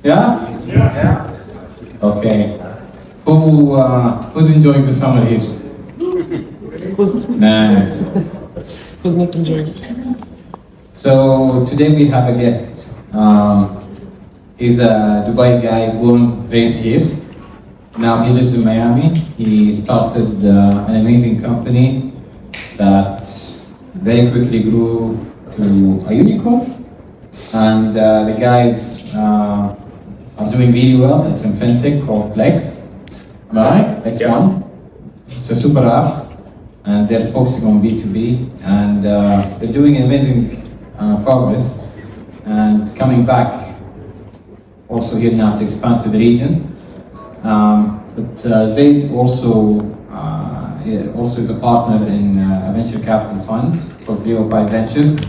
Yeah? Yes. Yeah. Okay. Who's enjoying the summer here? Nice. Who's not enjoying it? So today we have a guest. He's a Dubai guy, born, raised here. Now he lives in Miami. He started an amazing company that very quickly grew to a unicorn. And the guys are doing really well. It's in fintech called Flex. Am I right? Flex One. It's a super app, and they're focusing on B2B, and they're doing amazing progress and coming back also here now to expand to the region. But Zaid also is a partner in a venture capital fund for 305 Ventures.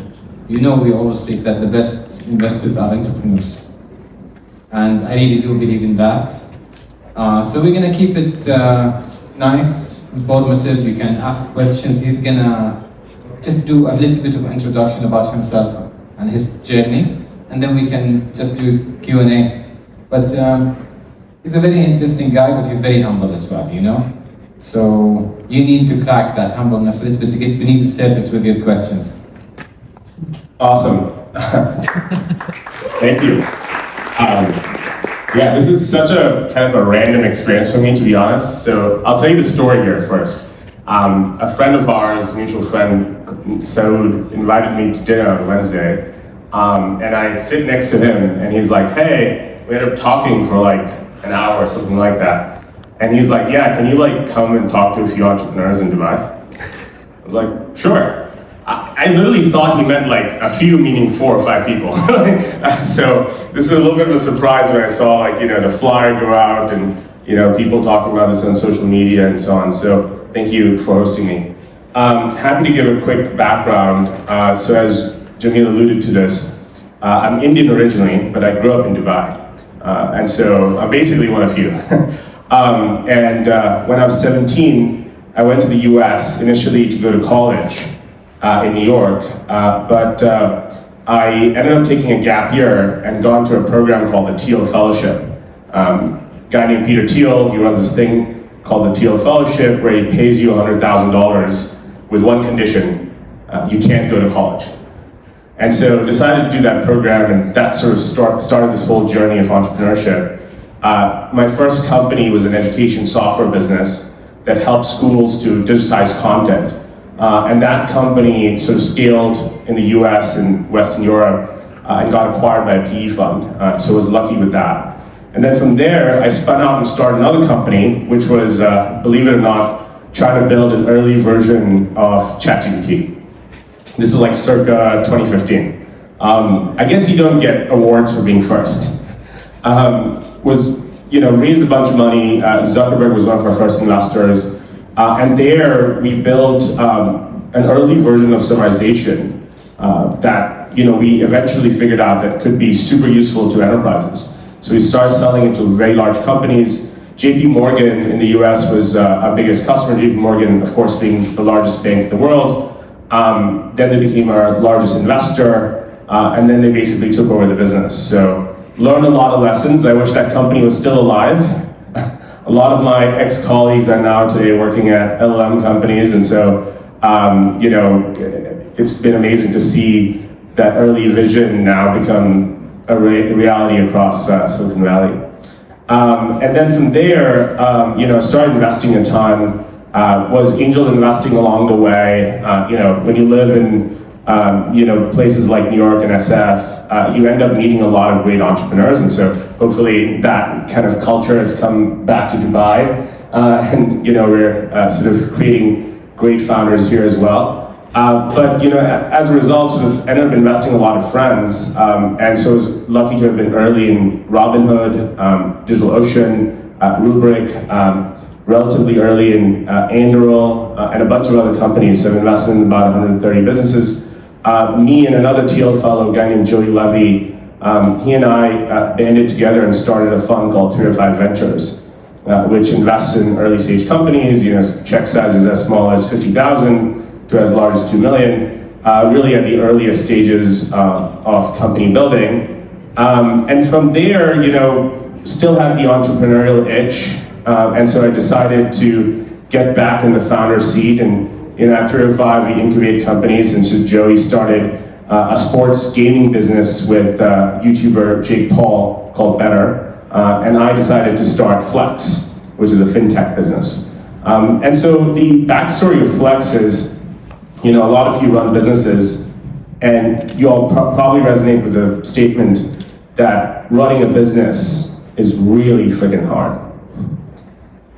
You know, we always speak that the best investors are entrepreneurs, and I really do believe in that. So we're gonna keep it nice, informative. You can ask questions. He's gonna just do a little bit of an introduction about himself and his journey, and then we can just do Q&A. But he's a very interesting guy, but he's very humble as well, you know? So you need to crack that humbleness a little bit to get beneath the surface with your questions. Awesome. Thank you. Yeah, this is such a kind of a random experience for me, to be honest. So I'll tell you the story here first. A friend of ours, mutual friend, Saud, invited me to dinner on Wednesday. And I sit next to him and he's like, hey, we ended up talking for like an hour or something like that. And he's like, yeah, can you like come and talk to a few entrepreneurs in Dubai? I was like, sure. I literally thought he meant like a few, meaning 4 or 5 people. So this is a little bit of a surprise when I saw like, you know, the flyer go out and, you know, people talking about this on social media and so on. So thank you for hosting me. Happy to give a quick background. So as Jamil alluded to this, I'm Indian originally, but I grew up in Dubai. And so I'm basically one of you. When I was 17, I went to the US initially to go to college in New York, but I ended up taking a gap year and gone to a program called the Thiel Fellowship. Guy named Peter Thiel, he runs this thing called the Thiel Fellowship where he pays you $100,000 with one condition, you can't go to college. And so decided to do that program, and that sort of started this whole journey of entrepreneurship. My first company was an education software business that helped schools to digitize content. And that company sort of scaled in the US and Western Europe and got acquired by a PE fund. So I was lucky with that. And then from there, I spun out and started another company, which was, believe it or not, trying to build an early version of ChatGPT. This is like circa 2015. I guess you don't get awards for being first. Raised a bunch of money. Zuckerberg was one of our first investors. And there we built an early version of summarization that we eventually figured out that could be super useful to enterprises. So we started selling it to very large companies. JP Morgan in the US was our biggest customer, JP Morgan, of course, being the largest bank in the world. Then they became our largest investor, and then they basically took over the business. So learned a lot of lessons. I wish that company was still alive. A lot of my ex-colleagues are now today working at LLM companies, and so it's been amazing to see that early vision now become a reality across Silicon Valley. And then from there, I started investing a ton. Was angel investing along the way. When you live in places like New York and SF, you end up meeting a lot of great entrepreneurs, and so hopefully that kind of culture has come back to Dubai, and we're sort of creating great founders here as well. But as a result, sort of ended up investing a lot of friends, and so I was lucky to have been early in Robinhood, DigitalOcean, Rubrik, relatively early in Anduril, and a bunch of other companies. So I've invested in about 130 businesses. Me and another Thiel fellow, a guy named Joey Levy, he and I banded together and started a fund called 305 Ventures, which invests in early stage companies, check sizes as small as 50,000 to as large as 2 million, really at the earliest stages of company building. And from there, still had the entrepreneurial itch, and so I decided to get back in the founder seat. And at 305, we incubate companies, and so Joey started a sports gaming business with YouTuber Jake Paul called Better, and I decided to start Flex, which is a fintech business. And so the backstory of Flex is, a lot of you run businesses, and you all probably resonate with the statement that running a business is really freaking hard.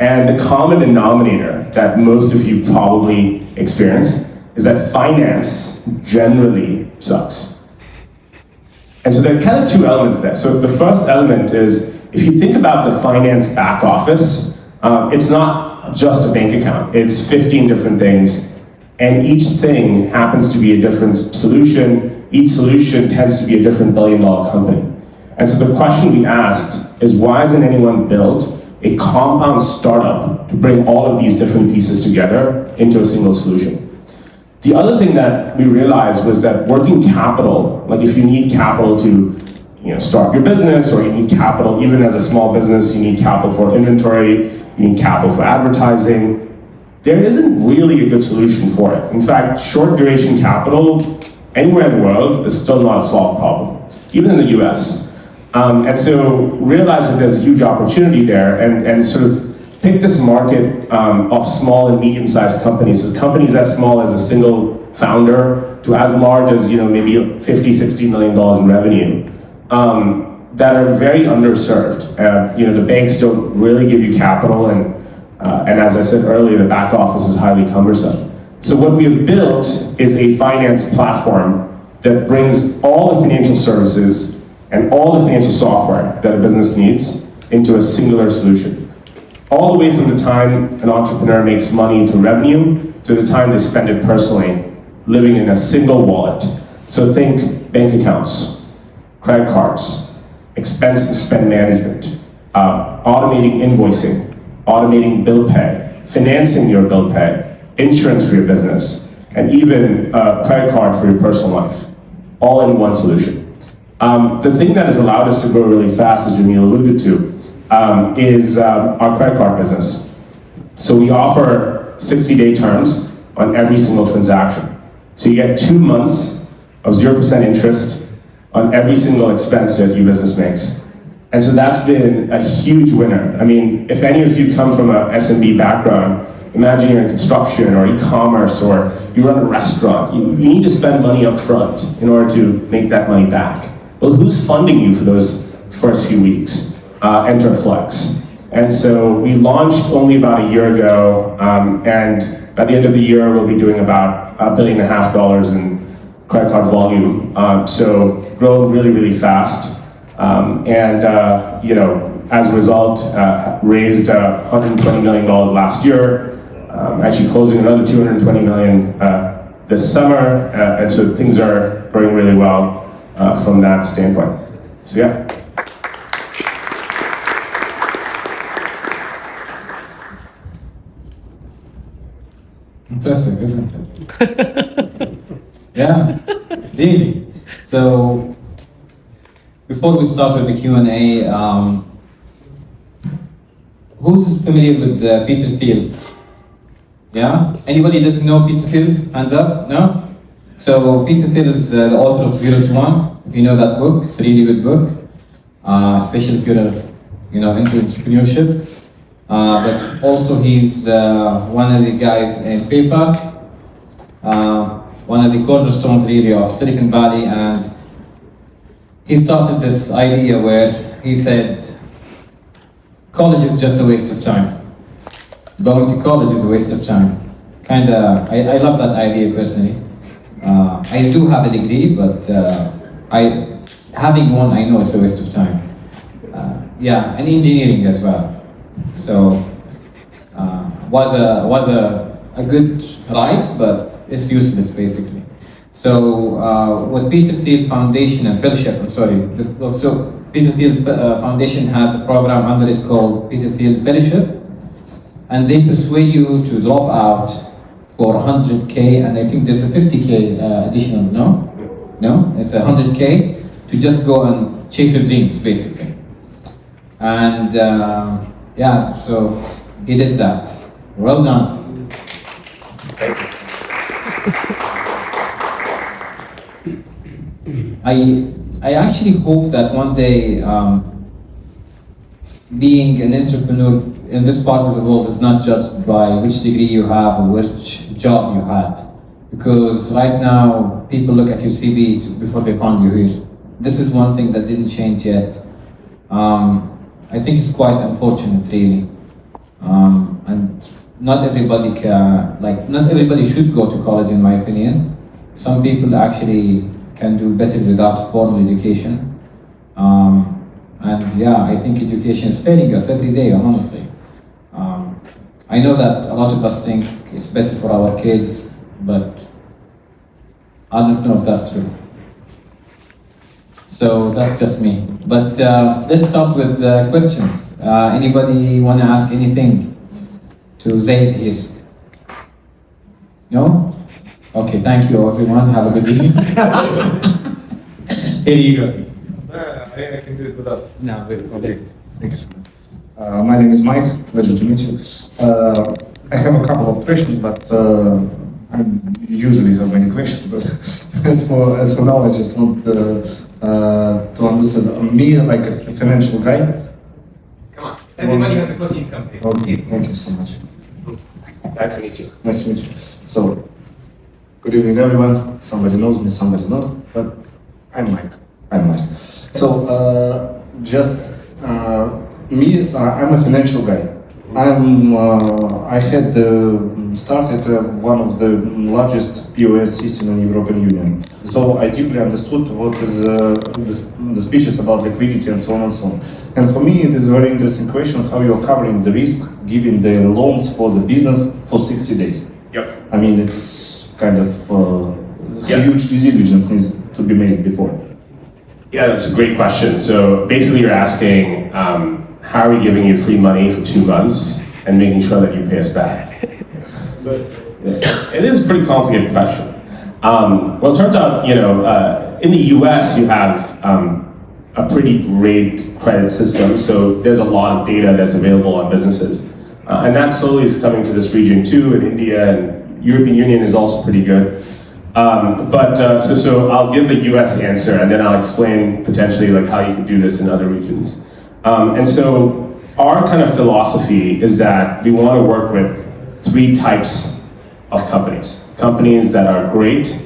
And the common denominator that most of you probably experience is that finance generally sucks. And so there are kind of two elements there. So the first element is, if you think about the finance back office, it's not just a bank account. It's 15 different things, and each thing happens to be a different solution. Each solution tends to be a different billion-dollar company. And so the question we asked is, why hasn't anyone built a compound startup to bring all of these different pieces together into a single solution? The other thing that we realized was that working capital, like if you need capital to start your business, or you need capital even as a small business, you need capital for inventory, you need capital for advertising, there isn't really a good solution for it. In fact, short duration capital anywhere in the world is still not a solved problem, even in the US. And so realize that there's a huge opportunity there, and sort of pick this market of small and medium-sized companies. So companies as small as a single founder to as large as maybe $50, $60 million in revenue that are very underserved. The banks don't really give you capital, and as I said earlier, the back office is highly cumbersome. So what we have built is a finance platform that brings all the financial services and all the financial software that a business needs into a singular solution. All the way from the time an entrepreneur makes money through revenue to the time they spend it personally, living in a single wallet. So think bank accounts, credit cards, expense and spend management, automating invoicing, automating bill pay, financing your bill pay, insurance for your business, and even a credit card for your personal life, all in one solution. The thing that has allowed us to grow really fast, as Jamil alluded to, is our credit card business. So we offer 60-day terms on every single transaction. So you get 2 months of 0% interest on every single expense that your business makes. And so that's been a huge winner. I mean, if any of you come from a SMB background, imagine you're in construction or e-commerce, or you run a restaurant. You need to spend money up front in order to make that money back. Well, who's funding you for those first few weeks? Enter Flex. And so we launched only about a year ago, and by the end of the year, we'll be doing about $1.5 billion in credit card volume. So grown really, really fast. As a result, raised $120 million last year, actually closing another $220 million this summer, and so things are going really well from that standpoint. So yeah. Impressive, isn't it? Yeah, really. So before we start with the Q&A, who's familiar with Peter Thiel? Yeah? Anybody doesn't know Peter Thiel? Hands up? No? So Peter Thiel is the author of 0 to 1. If you know that book, it's a really good book, especially if you're into entrepreneurship. But also he's one of the guys in PayPal, one of the cornerstones really of Silicon Valley, and he started this idea where he said, college is just a waste of time. Going to college is a waste of time. I love that idea personally. I do have a degree, but having one, I know it's a waste of time. And engineering as well. So was a good ride, but it's useless basically. So what Peter Thiel Foundation and Fellowship, so Peter Thiel Foundation has a program under it called Peter Thiel Fellowship, and they persuade you to drop out for 100K, and I think there's a 50K additional, no? It's 100K to just go and chase your dreams, basically. And yeah, so he did that. Well done. Thank you. I actually hope that one day being an entrepreneur in this part of the world is not judged by which degree you have or which job you had. Because right now, people look at your CV before they found you here. This is one thing that didn't change yet. I think it's quite unfortunate, really. And not everybody not everybody should go to college, in my opinion. Some people actually can do better without formal education. And yeah, I think education is failing us every day, honestly. I know that a lot of us think it's better for our kids, but I don't know if that's true. So that's just me. But let's start with questions. Anybody want to ask anything to Zaid here? No? Okay, thank you everyone. Have a good evening. Here you go. I can do it without. No, wait. Thank you so much. My name is Mike. Pleasure to meet you. I have a couple of questions, but I usually have many questions. But as for now, I just want to understand me like a financial guy. Come on. Everybody has a question. Comes here. Okay, thank you so much. Nice to meet you. Nice to meet you. So, good evening, everyone. Somebody knows me, somebody not, but I'm Mike. So, me, I'm a financial guy. I had started one of the largest POS system in European Union. So I deeply understood what is the speeches about liquidity and so on and so on. And for me, it is a very interesting question how you are covering the risk, giving the loans for the business for 60 days. Yep. I mean, it's kind of huge due diligence needs to be made before. Yeah, that's a great question. So basically you're asking, how are we giving you free money for 2 months and making sure that you pay us back? But it is a pretty complicated question. Well, it turns out, in the US you have a pretty great credit system. So there's a lot of data that's available on businesses. And that slowly is coming to this region too, in India, and European Union is also pretty good. So I'll give the US answer and then I'll explain potentially like how you could do this in other regions. And so our kind of philosophy is that we want to work with 3 types of companies. Companies that are great,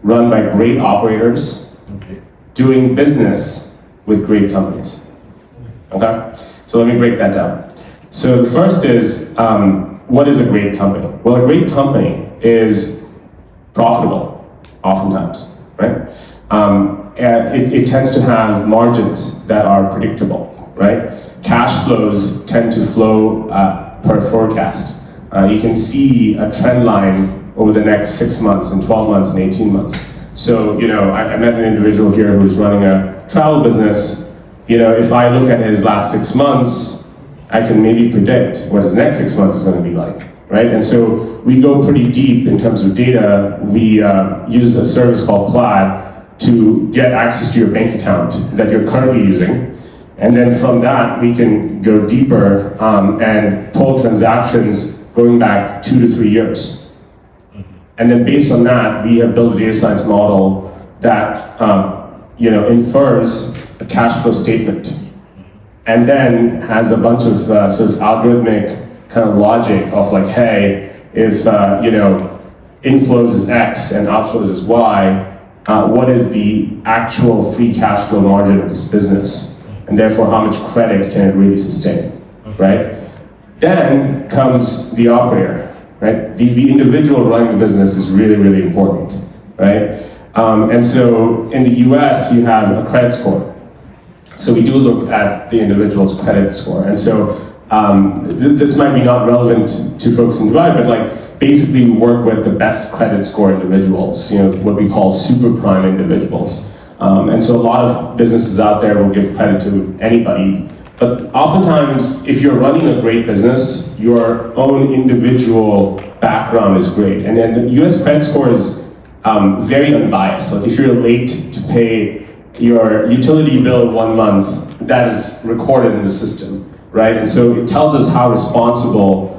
run by great operators, doing business with great companies. Okay? So let me break that down. So the first is, what is a great company? Well, a great company is profitable, oftentimes, right? It tends to have margins that are predictable, right? Cash flows tend to flow per forecast. You can see a trend line over the next 6 months and 12 months and 18 months. So, I met an individual here who's running a travel business. If I look at his last 6 months, I can maybe predict what his next 6 months is going to be like, right? And so we go pretty deep in terms of data. We use a service called Plaid to get access to your bank account that you're currently using. And then from that, we can go deeper and pull transactions going back 2 to 3 years. And then based on that, we have built a data science model that infers a cash flow statement and then has a bunch of sort of algorithmic kind of logic of like, hey, if inflows is X and outflows is Y, what is the actual free cash flow margin of this business? And therefore, how much credit can it really sustain, right? Then comes the operator, right? The individual running the business is really, really important, right? And so in the US, you have a credit score. So we do look at the individual's credit score. And so this might be not relevant to folks in Dubai, but like basically we work with the best credit score individuals, what we call super prime individuals. And so a lot of businesses out there will give credit to anybody. But oftentimes, if you're running a great business, your own individual background is great. And then the US credit score is very unbiased. Like if you're late to pay your utility bill 1 month, that is recorded in the system, right? And so it tells us how responsible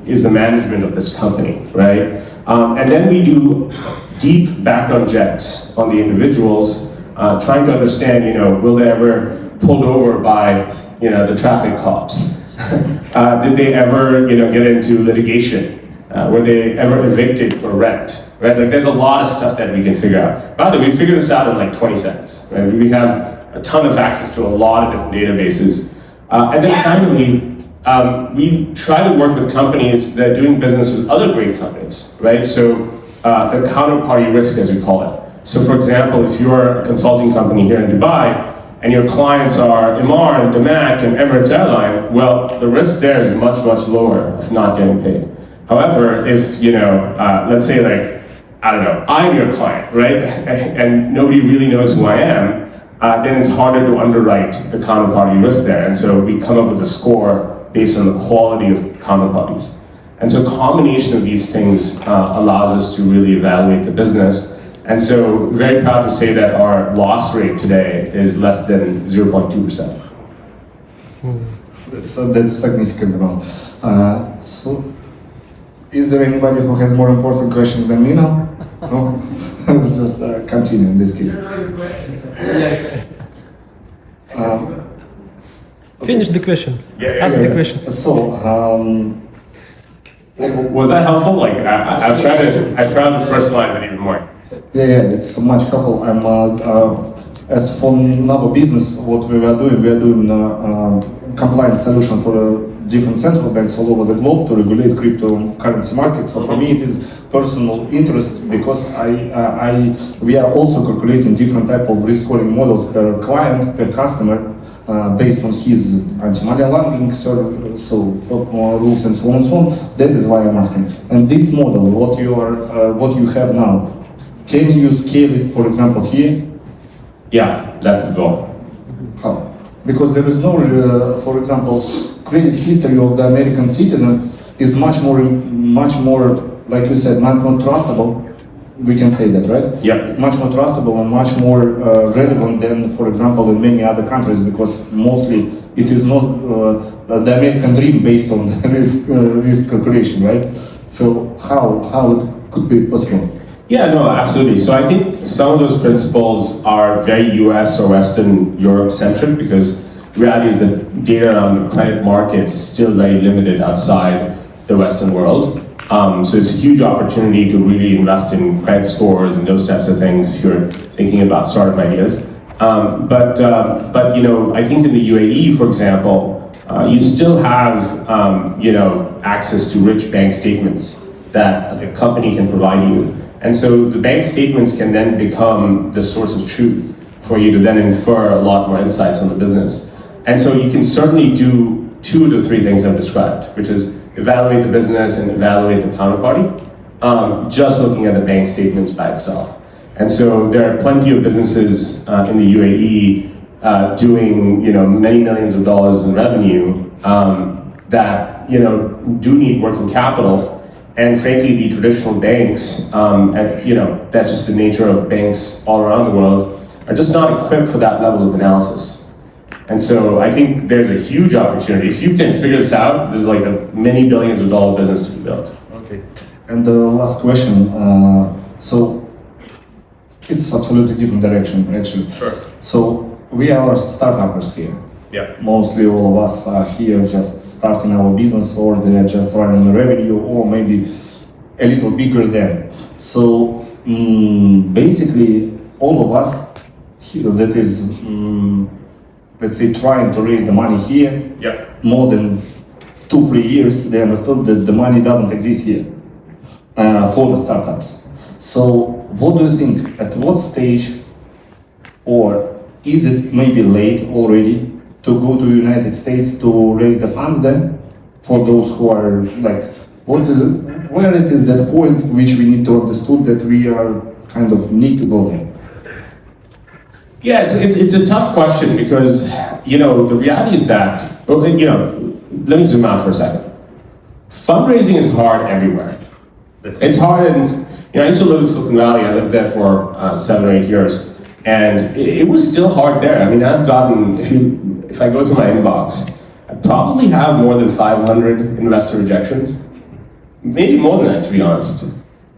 is the management of this company, right? And then we do deep background checks on the individuals, trying to understand, will they ever pulled over by, the traffic cops? Did they ever, get into litigation? Were they ever evicted for rent? Right? Like, there's a lot of stuff that we can figure out. By the way, we figured this out in like 20 seconds. Right? We have a ton of access to a lot of different databases. And then finally, we try to work with companies that are doing business with other great companies, right? So the counterparty risk, as we call it. So for example, if you're a consulting company here in Dubai, and your clients are MRR and DMAC and Emirates Airline, well, the risk there is much, much lower of not getting paid. However, if, let's say like, I don't know, I'm your client, right? And nobody really knows who I am, then it's harder to underwrite the counterparty risk there. And so we come up with a score based on the quality of counterparties. And so a combination of these things allows us to really evaluate the business. And so very proud to say that our loss rate today is less than 0.2%. That's significant amount. So, is there anybody who has more important questions than me now? No? Just continue in this case. Yes. Finish the question. Ask the question. So, was that helpful? Like, I try to personalize it even more. Yeah, it's much helpful. As for our business, what we are doing compliance solution for different central banks all over the globe to regulate cryptocurrency markets. So for me, it is personal interest because we are also calculating different type of risk scoring models per client, per customer, based on his anti-money laundering rules and so on and so on. That is why I'm asking. And this model, what you have now, can you scale it, for example, here? Yeah, that's the goal. How? Because there is no, for example, credit history of the American citizen is much more, like you said, much more trustable. We can say that, right? Yeah. Much more trustable and much more relevant than, for example, in many other countries, because mostly it is not the American dream based on the risk calculation, right? So how it could be possible? Yeah, no, absolutely. So I think some of those principles are very US or Western Europe centric because the reality is that data around the credit markets is still very limited outside the Western world. So it's a huge opportunity to really invest in credit scores and those types of things if you're thinking about startup ideas. But I think in the UAE, for example, you still have access to rich bank statements that a company can provide you. And so the bank statements can then become the source of truth for you to then infer a lot more insights on the business. And so you can certainly do 2 to 3 things I've described, which is evaluate the business and evaluate the counterparty, just looking at the bank statements by itself. And so there are plenty of businesses in the UAE doing many millions of dollars in revenue that do need working capital. And frankly, the traditional banks, that's just the nature of banks all around the world, are just not equipped for that level of analysis. And so I think there's a huge opportunity. If you can figure this out, this is like a many billions of dollar business to be built. Okay. And the last question, so it's absolutely different direction, actually. Sure. So we are startups here. Yeah. Mostly all of us are here just starting our business, or they are just running the revenue, or maybe a little bigger than. So basically, all of us here that is, let's say, trying to raise the money here, Yeah. more than 2-3 years, they understood that the money doesn't exist here for the startups. So what do you think? At what stage, or is it maybe late already to go to United States to raise the funds then? For those who are like, where it is that point which we need to understand that we are kind of need to go there? Yeah, it's a tough question because, the reality is that, let me zoom out for a second. Fundraising is hard everywhere. It's hard I used to live in Silicon Valley. I lived there for 7 or 8 years. And it was still hard there. I mean, I've gotten, if I go to my inbox, I probably have more than 500 investor rejections. Maybe more than that, to be honest.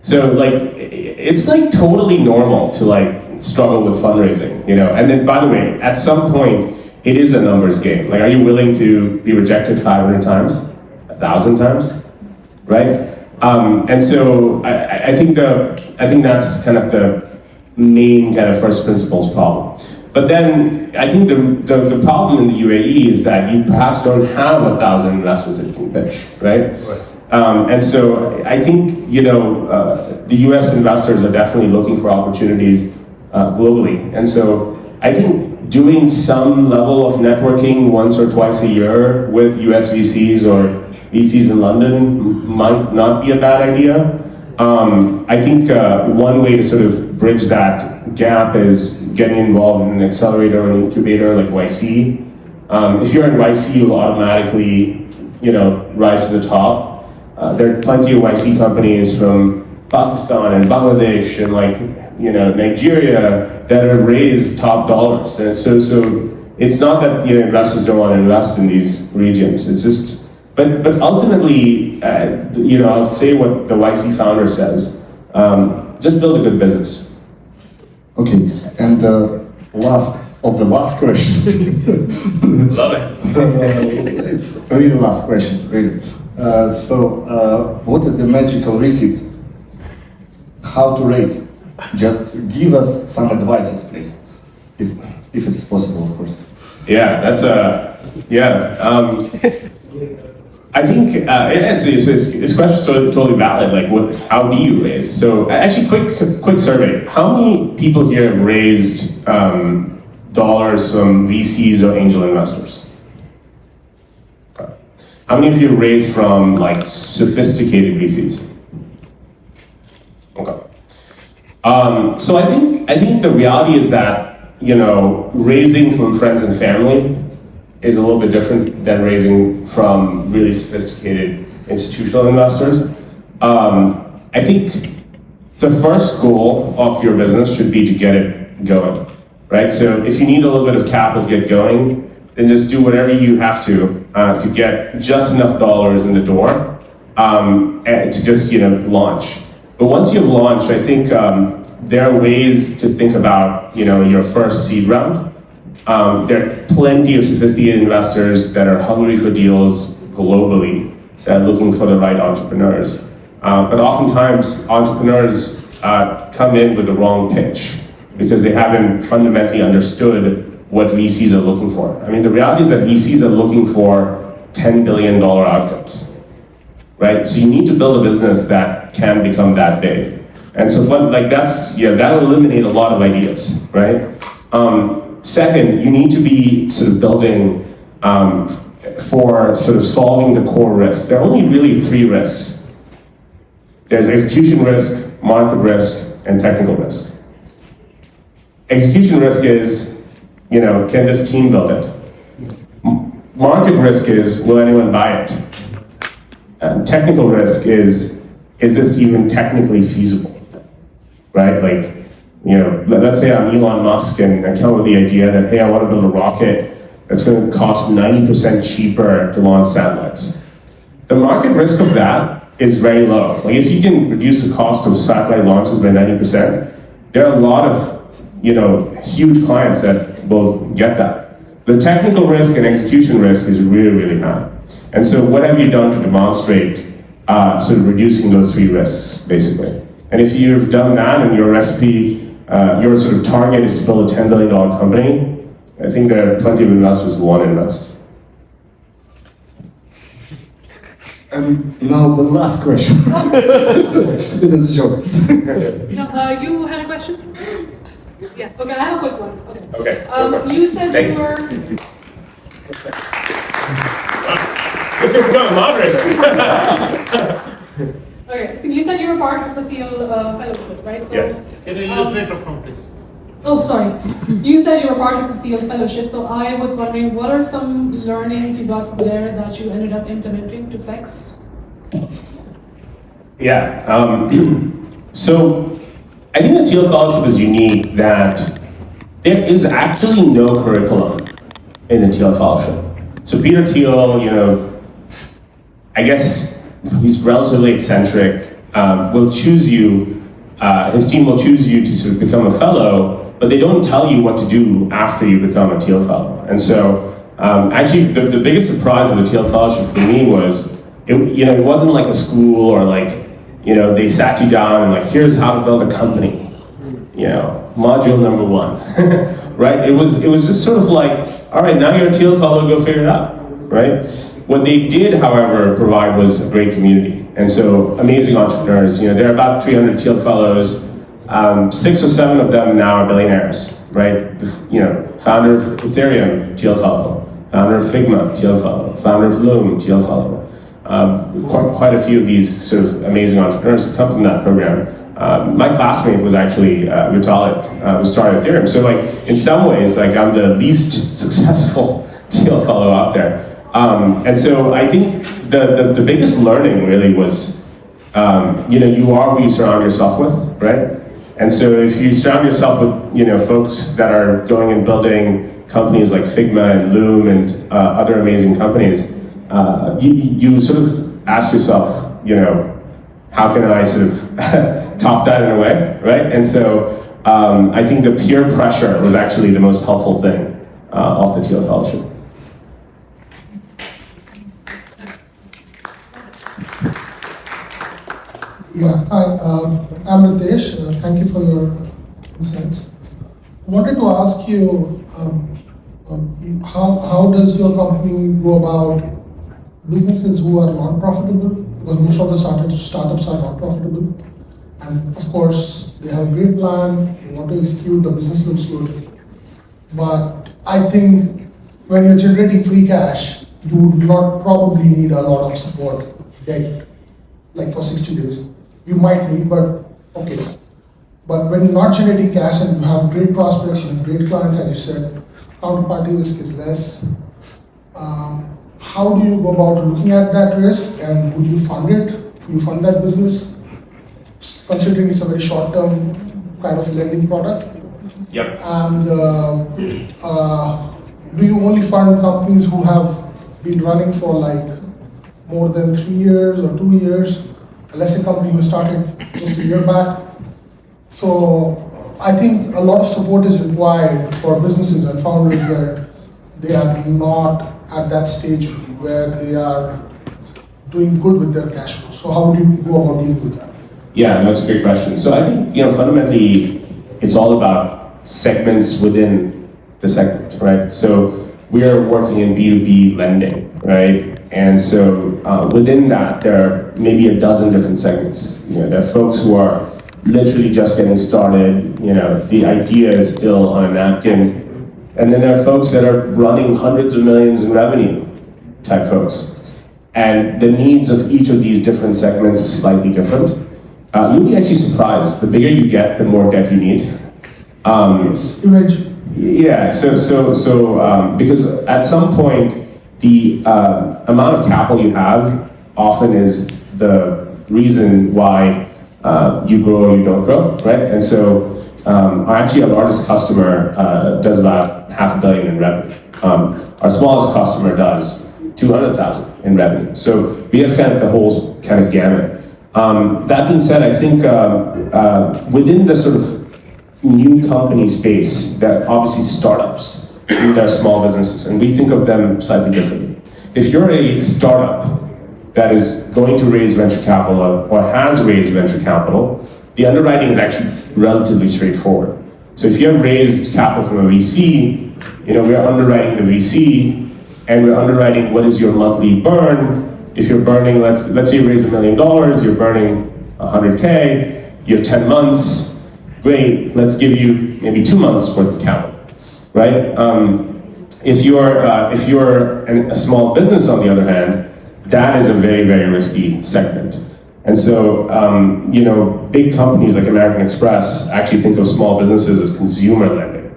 So like, it's like totally normal to like struggle with fundraising, you know? And then, by the way, at some point, it is a numbers game. Like, are you willing to be rejected 500 times, 1,000 times, right? And so I think that's kind of the main kind of first principles problem. But then I think the problem in the UAE is that you perhaps don't have 1,000 investors that you can pitch, right? And so I think, you know, the US investors are definitely looking for opportunities globally. And so I think doing some level of networking once or twice a year with US VCs or VCs in London might not be a bad idea. I think one way to sort of bridge that gap is getting involved in an accelerator or an incubator like YC. If you're in YC, you'll automatically, you know, rise to the top. There are plenty of YC companies from Pakistan and Bangladesh and like, you know, Nigeria that have raised top dollars. And so it's not that, you know, investors don't want to invest in these regions. It's just, but ultimately, you know, I'll say what the YC founder says. Just build a good business. Okay, and last question. Love it. It's really last question, really. What is the magical recipe? How to raise? Just give us some advices, please, if it is possible, of course. Yeah, that's I think this question is totally valid. Like, how do you raise? So, actually, quick survey. How many people here have raised dollars from VCs or angel investors? Okay. How many of you raised from like sophisticated VCs? Okay. So I think the reality is that, you know, raising from friends and family is a little bit different than raising from really sophisticated institutional investors. I think the first goal of your business should be to get it going, right? So if you need a little bit of capital to get going, then just do whatever you have to get just enough dollars in the door and to just, you know, launch. But once you've launched, I think there are ways to think about, you know, your first seed round. There are plenty of sophisticated investors that are hungry for deals globally, that are looking for the right entrepreneurs. But oftentimes, entrepreneurs come in with the wrong pitch because they haven't fundamentally understood what VCs are looking for. I mean, the reality is that VCs are looking for $10 billion outcomes, right? So you need to build a business that can become that big. And so that'll eliminate a lot of ideas, right? Second, you need to be sort of building for sort of solving the core risks. There are only really 3 risks. There's execution risk, market risk, and technical risk. Execution risk is, you know, can this team build it? Market risk is, will anyone buy it? Technical risk is this even technically feasible, right? Like, you know, let's say I'm Elon Musk and I come up with the idea that, hey, I want to build a rocket that's going to cost 90% cheaper to launch satellites. The market risk of that is very low. Like, if you can reduce the cost of satellite launches by 90%, there are a lot of, you know, huge clients that will get that. The technical risk and execution risk is really, really high. And so what have you done to demonstrate sort of reducing those 3 risks, basically? And if you've done that and your recipe, your sort of target is to build a $10 billion company, I think there are plenty of investors who want to invest. And now the last question. It is a joke. You had a question? Yeah, okay, I have a quick one. Okay. So you said Thank you were... Let's become a moderator. Okay, so you said you were part of the Thiel fellowship, right? So, Yeah. Can you use microphone, please? Oh, sorry. You said you were part of the Thiel fellowship, so I was wondering, what are some learnings you got from there that you ended up implementing to Flex? Yeah. So I think the Thiel Fellowship is unique that there is actually no curriculum in the Thiel Fellowship. So Peter Thiel, I guess he's relatively eccentric, will choose you, his team will choose you to sort of become a fellow, but they don't tell you what to do after you become a Thiel Fellow. And so actually the biggest surprise of the Thiel Fellowship for me was, it wasn't like a school or like, they sat you down and like, here's how to build a company. Module number 1, right? It was just sort of like, all right, now you're a Thiel Fellow, go figure it out, right? What they did, however, provide was a great community. And so amazing entrepreneurs, there are about 300 Thiel Fellows, 6 or 7 of them now are billionaires, right? Founder of Ethereum, Thiel Fellow, founder of Figma, Thiel Fellow, founder of Loom, Thiel Fellow. Quite a few of these sort of amazing entrepreneurs have come from that program. My classmate was actually Vitalik, who started Ethereum. So like, in some ways, like I'm the least successful Thiel Fellow out there. And so I think the biggest learning really was, you are who you surround yourself with, right? And so if you surround yourself with, folks that are going and building companies like Figma and Loom and other amazing companies, you sort of ask yourself, how can I sort of top that in a way, right? And so I think the peer pressure was actually the most helpful thing of the Thiel Fellowship. Yeah, hi, I'm Ritesh. Thank you for your insights. I wanted to ask you, how does your company go about businesses who are not profitable? Because most of the startups are not profitable. And of course, they have a great plan, they want to execute, the business looks good. But I think when you're generating free cash, you would not probably need a lot of support, debt, like for 60 days. You might need, but okay. But when you're not generating cash and you have great prospects, you have great clients, as you said, counterparty risk is less. How do you go about looking at that risk, and would you fund it? Will you fund that business, considering it's a very short-term kind of lending product? Yep. And do you only fund companies who have been running for like more than 3 years or 2 years? Let's say a company who started just a year back. So I think a lot of support is required for businesses and founders that they are not at that stage where they are doing good with their cash flow. So how would you go about dealing with that? Yeah, that's a great question. So I think, fundamentally, it's all about segments within the segment, right? So we are working in B2B lending, right? And so within that, there are maybe a dozen different segments. There are folks who are literally just getting started. The idea is still on a napkin. And then there are folks that are running hundreds of millions in revenue type folks. And the needs of each of these different segments is slightly different. You'll be actually surprised. The bigger you get, the more debt you need. Yes, eventually. Yeah, so because at some point, the amount of capital you have often is the reason why you grow or you don't grow, right? And so actually our largest customer does about $500 million in revenue. Our smallest customer does 200,000 in revenue. So we have kind of the whole kind of gamut. That being said, I think within the sort of new company space, that obviously startups, they're small businesses, and we think of them slightly differently. If you're a startup that is going to raise venture capital or has raised venture capital, the underwriting is actually relatively straightforward. So if you have raised capital from a VC, we're underwriting the VC, and we're underwriting what is your monthly burn. If you're burning, let's say you raise $1 million, you're burning 100K, you have 10 months, great, let's give you maybe 2 months worth of capital, right? If you're a small business, on the other hand, that is a very, very risky segment. And so, big companies like American Express actually think of small businesses as consumer lending,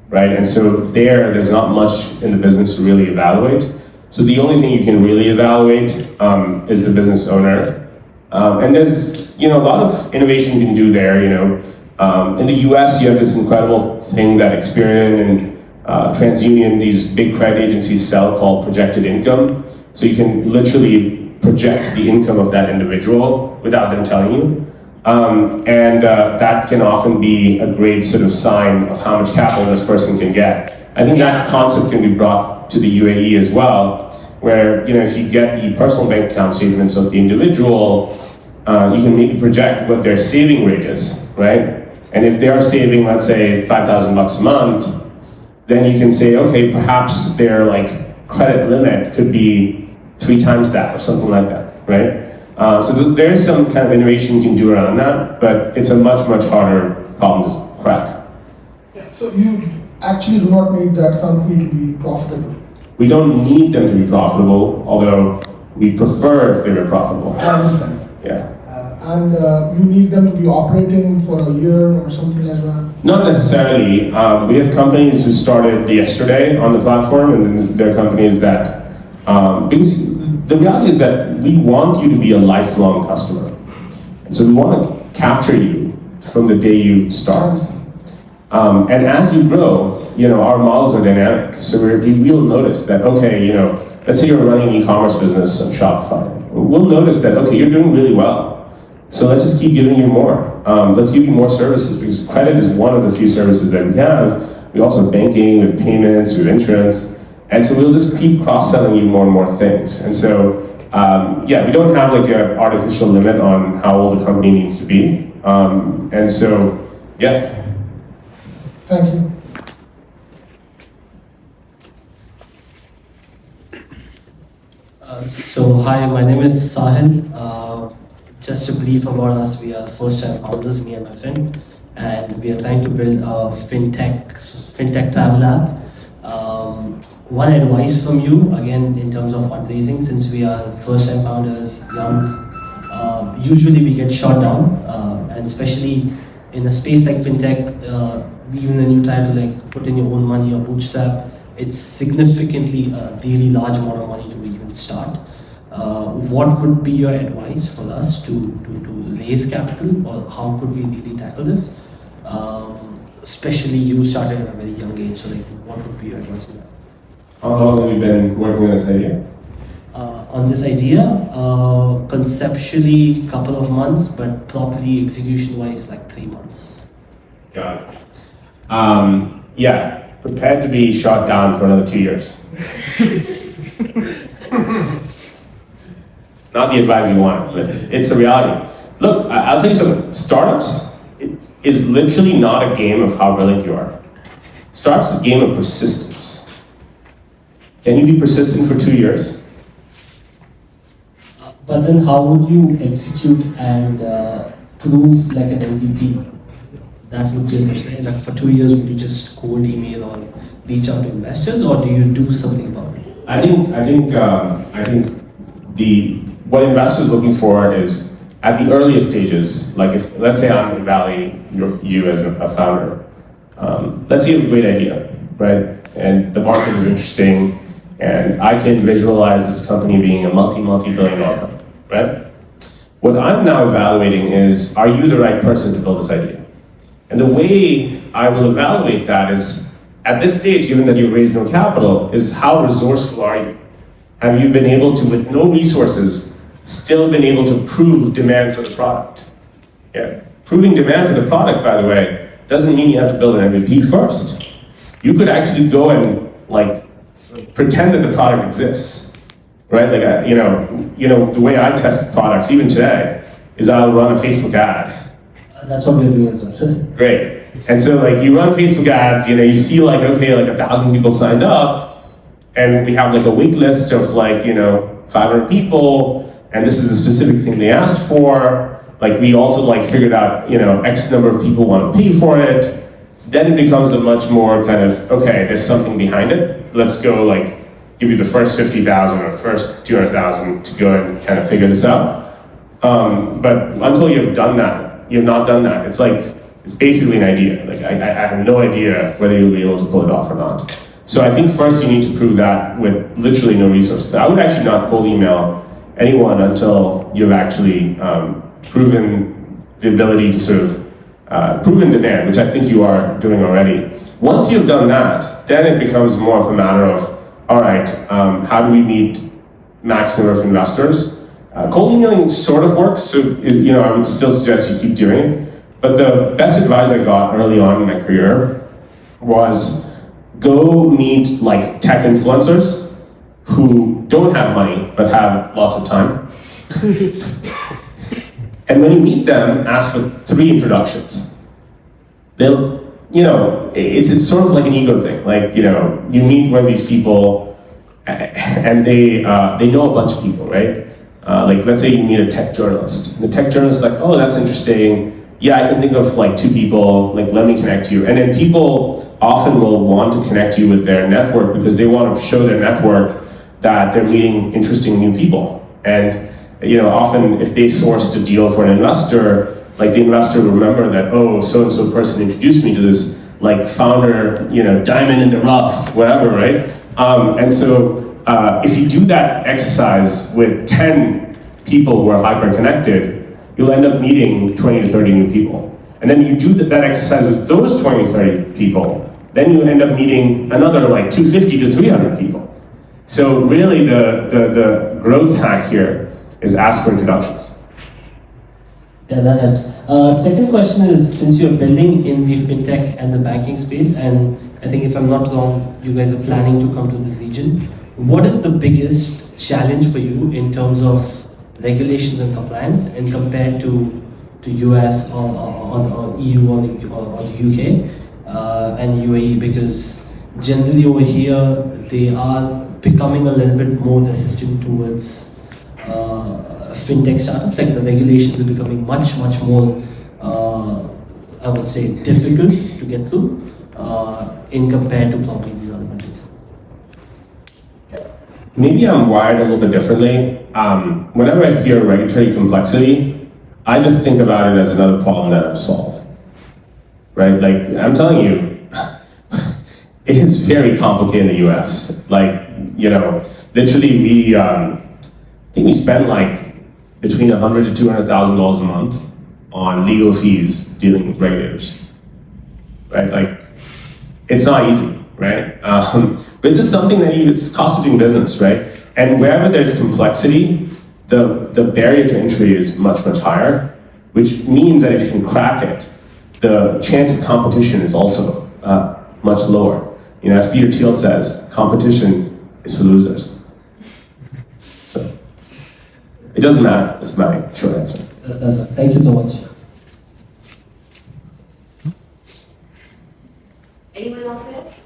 right? And so there's not much in the business to really evaluate. So the only thing you can really evaluate is the business owner. And there's, a lot of innovation you can do there, In the US, you have this incredible thing that Experian and TransUnion, these big credit agencies sell called projected income. So you can literally project the income of that individual without them telling you. That can often be a great sort of sign of how much capital this person can get. I think that concept can be brought to the UAE as well, where if you get the personal bank account statements of the individual, you can maybe project what their saving rate is, right? And if they are saving, let's say, $5,000 a month, then you can say, okay, perhaps their credit limit could be 3 times that or something like that, right? So there's some kind of innovation you can do around that, but it's a much, much harder problem to crack. So you actually do not need that company to be profitable. We don't need them to be profitable, although we prefer if they were profitable. I understand. Yeah. And you need them to be operating for a year or something like that? Not necessarily. We have companies who started yesterday on the platform, and then there are companies that, because the reality is that we want you to be a lifelong customer. And so we want to capture you from the day you start. And as you grow, our models are dynamic. So we will notice that, okay, let's say you're running an e-commerce business on Shopify. We'll notice that, okay, you're doing really well. So let's just keep giving you more. Let's give you more services, because credit is one of the few services that we have. We also have banking, we have payments, we have insurance. And so we'll just keep cross-selling you more and more things. And so, yeah, we don't have an artificial limit on how old a company needs to be. And so, yeah. Thank you. So hi, my name is Sahil. Just a brief about us, we are first-time founders, me and my friend, and we are trying to build a fintech travel app. One advice from you, again, in terms of fundraising, since we are first-time founders, young, usually we get shot down, and especially in a space like fintech, even when you try to put in your own money or bootstrap, it's significantly a really large amount of money to even start. What would be your advice for us to raise capital, or how could we really tackle this? Especially you started at a very young age, so what would be your advice to that? How long have you been working on this idea? On this idea, conceptually a couple of months, but properly execution-wise 3 months. Got it. Yeah, prepared to be shot down for another 2 years. Not the advice you want, but it's a reality. Look, I'll tell you something. Startups is literally not a game of how brilliant you are. Startups is a game of persistence. Can you be persistent for 2 years? But then how would you execute and prove an MVP? That would be a question. For 2 years, would you just cold email or reach out to investors, or do you do something about it? I think what investors are looking for is at the earliest stages. If let's say I'm evaluating you as a founder, let's say you have a great idea, right? And the market is interesting, and I can visualize this company being a multi-billion-dollar company, right? What I'm now evaluating is, are you the right person to build this idea? And the way I will evaluate that is, at this stage, given that you've raised no capital, is how resourceful are you? Have you been able to, with no resources, still been able to prove demand for the product? Yeah. Proving demand for the product, by the way, doesn't mean you have to build an MVP first. You could actually go and pretend that the product exists, right? The way I test products, even today, is I'll run a Facebook ad. That's what we're doing as well. Great. And so you run Facebook ads, you see 1,000 people signed up, and we have a wait list of 500 people, and this is a specific thing they asked for. We also figured out, X number of people want to pay for it. Then it becomes a much more okay, there's something behind it. Let's go give you the first 50,000 or first 200,000 to go and figure this out. But until you've done that, you've not done that. It's basically an idea. I have no idea whether you'll be able to pull it off or not. So I think first you need to prove that with literally no resources. I would actually not cold email anyone until you've actually proven the ability to sort of proven demand, which I think you are doing already. Once you've done that, then it becomes more of a matter of, all right, how do we meet max number of investors? Cold emailing sort of works, so I would still suggest you keep doing it. But the best advice I got early on in my career was go meet like tech influencers who don't have money but have lots of time. And when you meet them, ask for 3 introductions. They'll, it's sort of like an ego thing. Like, you meet one of these people and they know a bunch of people, right? Like, let's say you meet a tech journalist. And the tech journalist is like, oh, that's interesting. Yeah, I can think of like 2 people, like let me connect you. And then people often will want to connect you with their network because they want to show their network that they're meeting interesting new people. And often if they sourced a deal for an investor, like the investor will remember that, oh, so-and-so person introduced me to this like founder, diamond in the rough, whatever, right? And so if you do that exercise with 10 people who are hyper-connected, you'll end up meeting 20 to 30 new people. And then you do that exercise with those 20 to 30 people, then you end up meeting another like 250 to 300 people. So really the growth hack here is ask for introductions. Yeah, that helps. Second question is, since you're building in the fintech and the banking space, and I think if I'm not wrong, you guys are planning to come to this region, what is the biggest challenge for you in terms of regulations and compliance, and compared to US or EU or the UK and UAE? Because generally over here they are becoming a little bit more resistant towards fintech startups. Like the regulations are becoming much more I would say difficult to get through in compared to probably these other countries. Maybe I'm wired a little bit differently. Whenever I hear regulatory complexity, I just think about it as another problem that I've solved. Right? Like, I'm telling you, it is very complicated in the US. Like, literally we, I think we spend like between $100,000 to $200,000 a month on legal fees dealing with regulators. Right? Like, it's not easy. Right? But it's just something that it's cost of doing business, right? And wherever there's complexity, the barrier to entry is much higher, which means that if you can crack it, the chance of competition is also much lower. As Peter Thiel says, competition is for losers. So it doesn't matter. That's my short answer. That's it. Thank you so much. Anyone else has?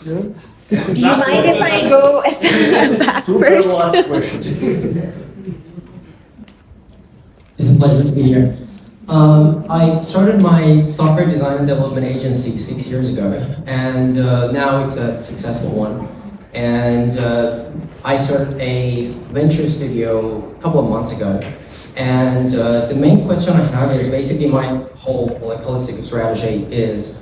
Do you mind if I go at the back first? Last question. It's a pleasure to be here. I started my software design and development agency 6 years ago, and now it's a successful one. And I started a venture studio a couple of months ago. And the main question I have is basically my whole holistic strategy is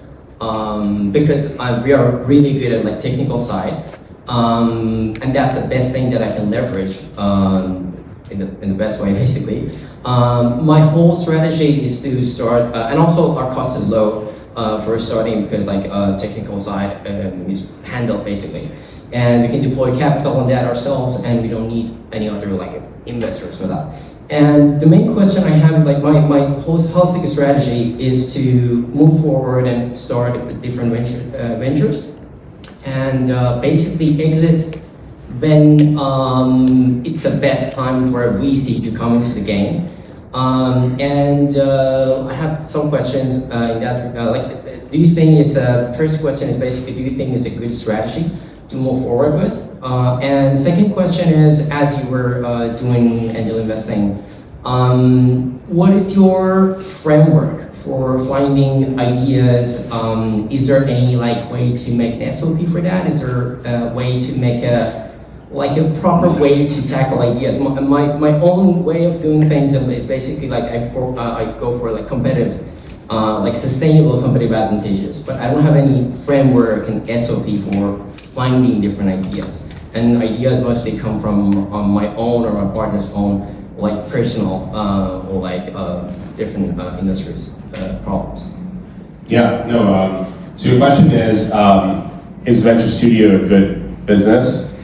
because we are really good at technical side, and that's the best thing that I can leverage in the best way, basically. My whole strategy is to start, and also our cost is low for starting because technical side is handled basically, and we can deploy capital on that ourselves, and we don't need any other investors for that. And the main question I have is my whole holistic strategy is to move forward and start with different ventures, and basically exit when it's the best time for a VC to come into the game. And I have some questions in that. Do you think it's first question is basically, do you think it's a good strategy to move forward with? And second question is, as you were doing angel investing, what is your framework for finding ideas? Is there any way to make an SOP for that? Is there a way to make a proper way to tackle ideas? My own way of doing things is basically I go for competitive, sustainable competitive advantages, but I don't have any framework and SOP for finding different ideas. And ideas mostly come from my own or my partner's own like personal or like different industries problems? Yeah, no. So your question is Venture Studio a good business?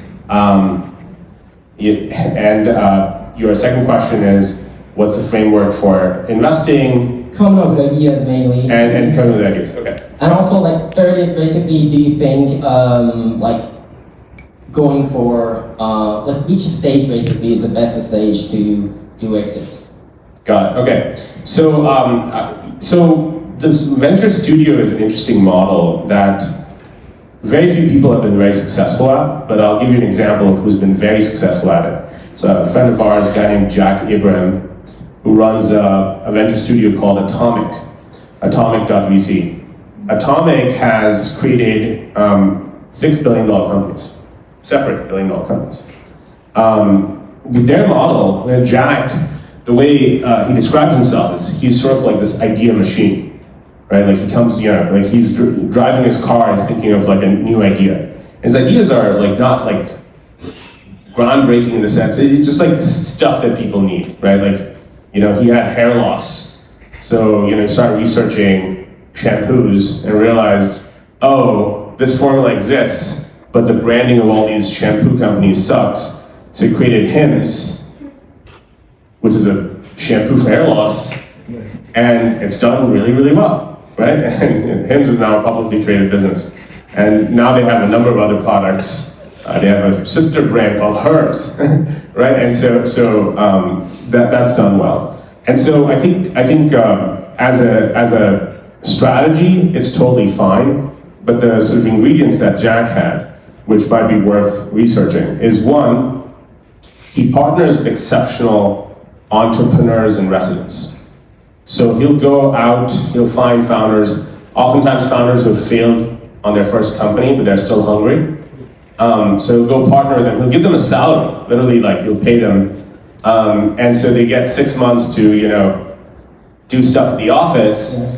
Your second question is, what's the framework for investing? Coming up with ideas mainly. And coming up with ideas, okay. And also, like, third is basically, do you think, like, going for, like, which stage basically is the best stage to exit? Got it, okay. So this Venture Studio is an interesting model that very few people have been very successful at, but I'll give you an example of who's been very successful at it. It's a friend of ours, a guy named Jack Ibrahim, who runs a venture studio called Atomic.vc. Atomic has created $6 billion companies, separate $1 billion companies. With their model, Jack, the way he describes himself is he's sort of like this idea machine, right? Like he comes, like he's driving his car and he's thinking of like a new idea. His ideas are like not like groundbreaking in the sense, it's just like stuff that people need, right? Like, he had hair loss. So, he started researching shampoos and realized, oh, this formula exists, but the branding of all these shampoo companies sucks. So he created Hims, which is a shampoo for hair loss, and it's done really, really well, right? And Hims is now a publicly traded business. And now they have a number of other products. They have a sister brand called Hers, right? And so that's done well. And so I think as a strategy, it's totally fine. But the sort of ingredients that Jack had, which might be worth researching, is one, he partners with exceptional entrepreneurs in residence. So he'll go out, he'll find founders, oftentimes founders who have failed on their first company, but they're still hungry. So he'll go partner with them. He'll give them a salary, literally, like he'll pay them, and so they get 6 months to do stuff at the office,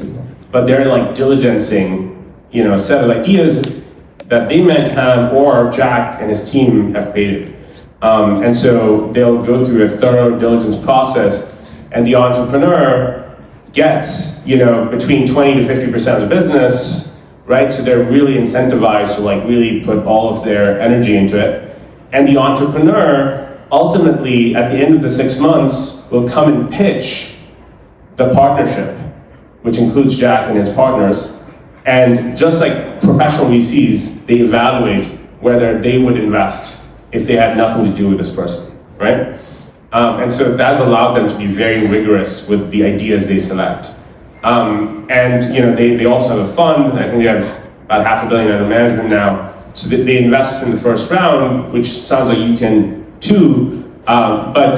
but they're like diligencing, a set of ideas that they might have, or Jack and his team have created, and so they'll go through a thorough diligence process, and the entrepreneur gets between 20 to 50% of the business. Right, so they're really incentivized to like really put all of their energy into it. And the entrepreneur, ultimately, at the end of the 6 months, will come and pitch the partnership, which includes Jack and his partners. And just like professional VCs, they evaluate whether they would invest if they had nothing to do with this person, right? And so that's allowed them to be very rigorous with the ideas they select. They also have a fund. I think they have about $500 million under management now. So they invest in the first round, which sounds like you can too. But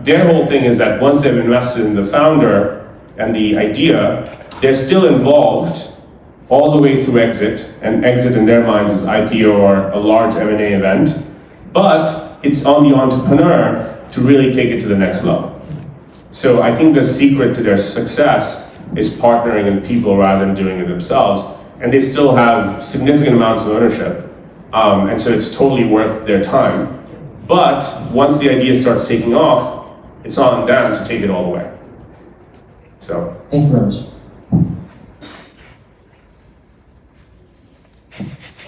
their whole thing is that once they've invested in the founder and the idea, they're still involved all the way through exit. And exit in their minds is IPO or a large M&A event. But it's on the entrepreneur to really take it to the next level. So I think the secret to their success is partnering with people rather than doing it themselves. And they still have significant amounts of ownership. And so it's totally worth their time. But once the idea starts taking off, it's on them to take it all the way. So. Thank you very much.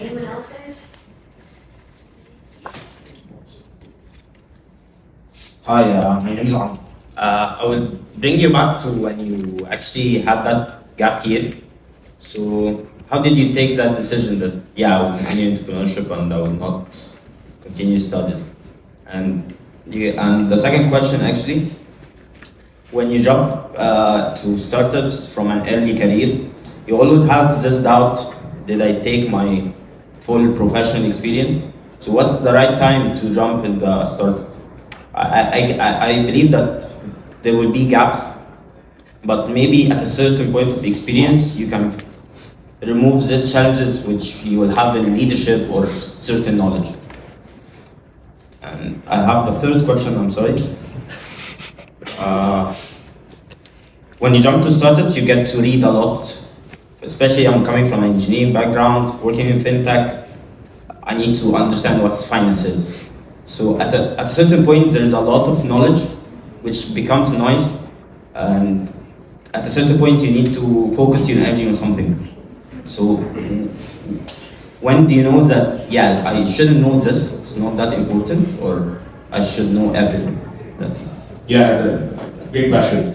Anyone else? Hi, my name is Am. I will bring you back to when you actually had that gap year. So how did you take that decision that, I will continue entrepreneurship and I will not continue studies? And the second question actually, when you jump to startups from an early career, you always have this doubt, did I take my full professional experience? So what's the right time to jump in the startup? I believe that there will be gaps, but maybe at a certain point of experience, you can remove these challenges which you will have in leadership or certain knowledge. And I have the third question, I'm sorry. When you jump to startups, you get to read a lot. Especially I'm coming from an engineering background, working in fintech, I need to understand what finance is. So at a certain point, there's a lot of knowledge which becomes noise, and at a certain point you need to focus your energy on something. So when do you know that, yeah, I shouldn't know this, it's not that important, or I should know everything? Yeah, great question.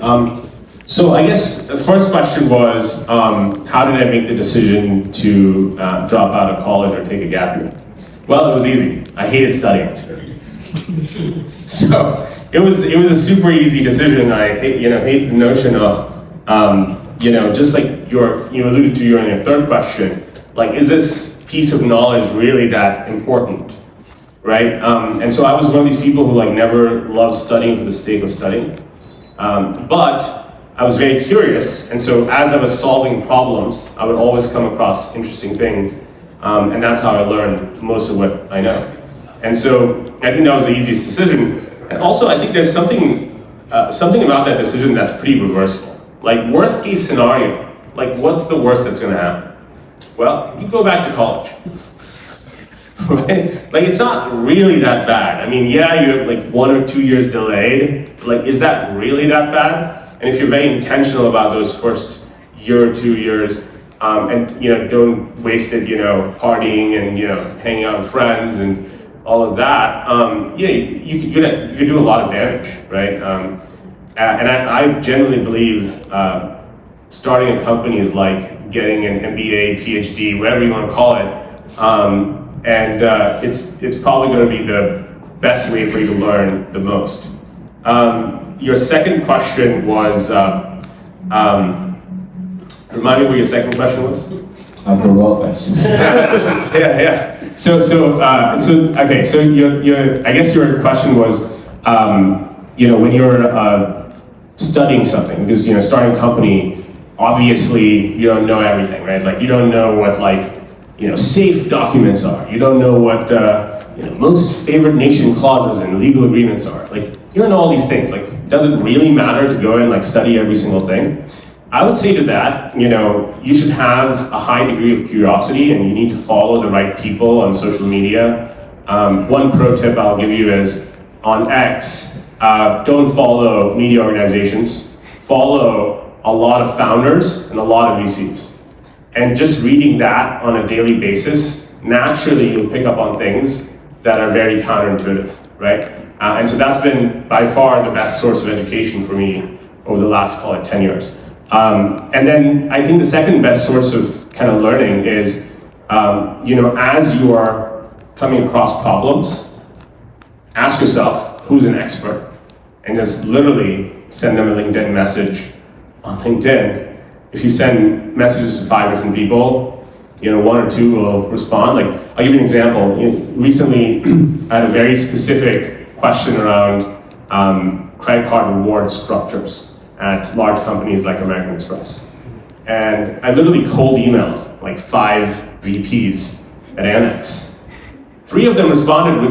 So I guess the first question was, how did I make the decision to drop out of college or take a gap year? Well, it was easy. I hated studying. So it was a super easy decision. I hate the notion of, just like you alluded to in your third question, like, is this piece of knowledge really that important, right? And so I was one of these people who never loved studying for the sake of studying, but I was very curious, and so as I was solving problems, I would always come across interesting things, and that's how I learned most of what I know. And so I think that was the easiest decision. And also I think there's something about that decision that's pretty reversible. Like, worst case scenario, like, what's the worst that's gonna happen? Well, you go back to college. Right? Like, it's not really that bad. I mean, yeah, you have like 1 or 2 years delayed. Like, is that really that bad? And if you're very intentional about those first year or 2 years, and don't waste it, partying and hanging out with friends and all of that, you could do a lot of damage, right? And I generally believe starting a company is like getting an MBA, PhD, whatever you want to call it, and it's probably going to be the best way for you to learn the most. Your second question was, remind me what your second question was? I forgot actually. Yeah. So okay. So I guess your question was, when you're studying something, because starting a company, obviously you don't know everything, right? Like, you don't know what safe documents are. You don't know what most favored nation clauses and legal agreements are. Like, you don't know all these things. Like, does it really matter to go and study every single thing? I would say to that, you should have a high degree of curiosity, and you need to follow the right people on social media. One pro tip I'll give you is, on X, don't follow media organizations. Follow a lot of founders and a lot of VCs. And just reading that on a daily basis, naturally you'll pick up on things that are very counterintuitive, right? And so that's been by far the best source of education for me over the last, call it, 10 years. And then I think the second best source of kind of learning is, as you are coming across problems, ask yourself, who's an expert? And just literally send them a LinkedIn message on LinkedIn. If you send messages to 5 different people, 1 or 2 will respond. Like, I'll give you an example. Recently, I had a very specific question around credit card reward structures at large companies like American Express. And I literally cold emailed like 5 VPs at Amex. 3 of them responded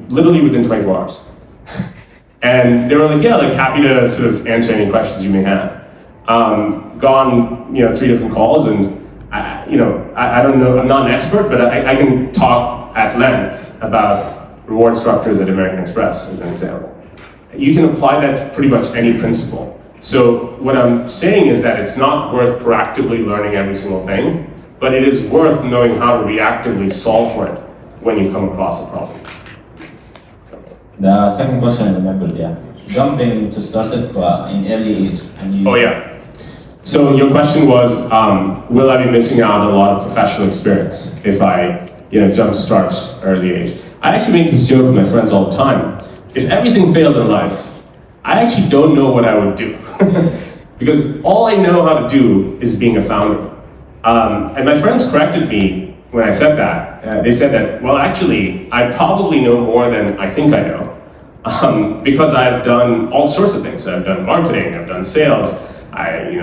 literally within 24 hours. And they were like, yeah, happy to sort of answer any questions you may have. Gone, 3 different calls, and I don't know, I'm not an expert, but I can talk at length about reward structures at American Express as an example. You can apply that to pretty much any principle. So what I'm saying is that it's not worth proactively learning every single thing, but it is worth knowing how to reactively solve for it when you come across a problem. The second question I remembered, yeah. Jumping to startup in early age. Oh yeah. So your question was, will I be missing out on a lot of professional experience if I jump to startups early age? I actually make this joke with my friends all the time. If everything failed in life, I actually don't know what I would do. Because all I know how to do is being a founder. And my friends corrected me when I said that. They said that, well, actually, I probably know more than I think I know. Because I've done all sorts of things. I've done marketing, I've done sales, I've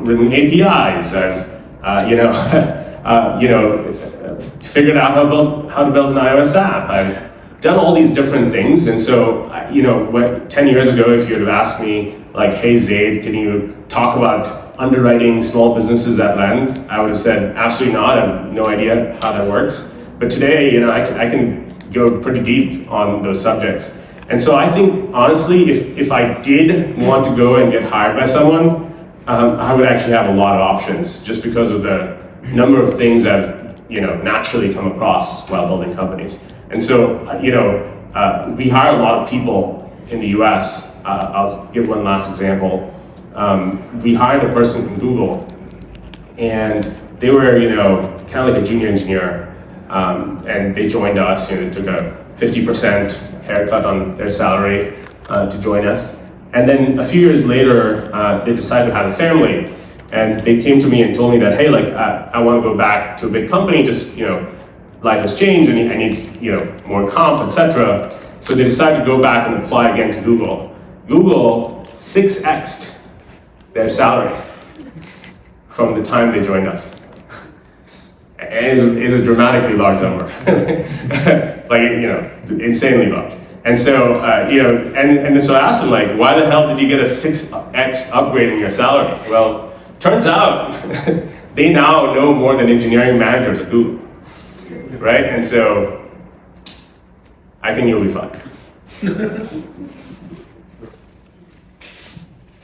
written APIs, I've figured out how to build an iOS app. I've done all these different things, and so 10 years ago, if you would have asked me, like, hey Zaid, can you talk about underwriting small businesses at length? I would have said, absolutely not. I have no idea how that works. But today, I can go pretty deep on those subjects. And so I think, honestly, if I did want to go and get hired by someone, I would actually have a lot of options just because of the number of things I've naturally come across while building companies. And so, we hire a lot of people in the US. I'll give one last example. We hired a person from Google, and they were, kind of like a junior engineer, and they joined us. They took a 50% haircut on their salary to join us. And then a few years later, they decided to have a family, and they came to me and told me that, hey, I want to go back to a big company. Just life has changed, and I need more comp, etc. So they decided to go back and apply again to Google. Google 6x'd their salary from the time they joined us. It is a dramatically large number, insanely large. And so, and so I asked them, why the hell did you get a 6x upgrade in your salary? Well, turns out they now know more than engineering managers at Google, right? And so, I think you'll be fine.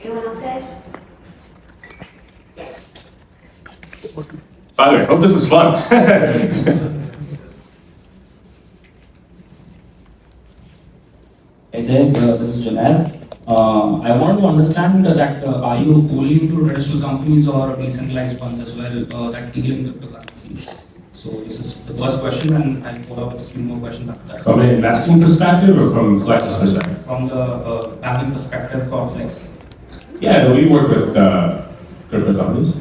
Anyone else, guys? Yes. By the way, hope this is fun. Hey Zaid, this is Junaid. I want to understand that are you only into traditional companies or decentralized ones as well that deal in cryptocurrency? So this is the first question, and I'll follow up with a few more questions after that. From an investing perspective or from Flex's perspective? From the banking perspective for Flex. Yeah, we work with crypto companies.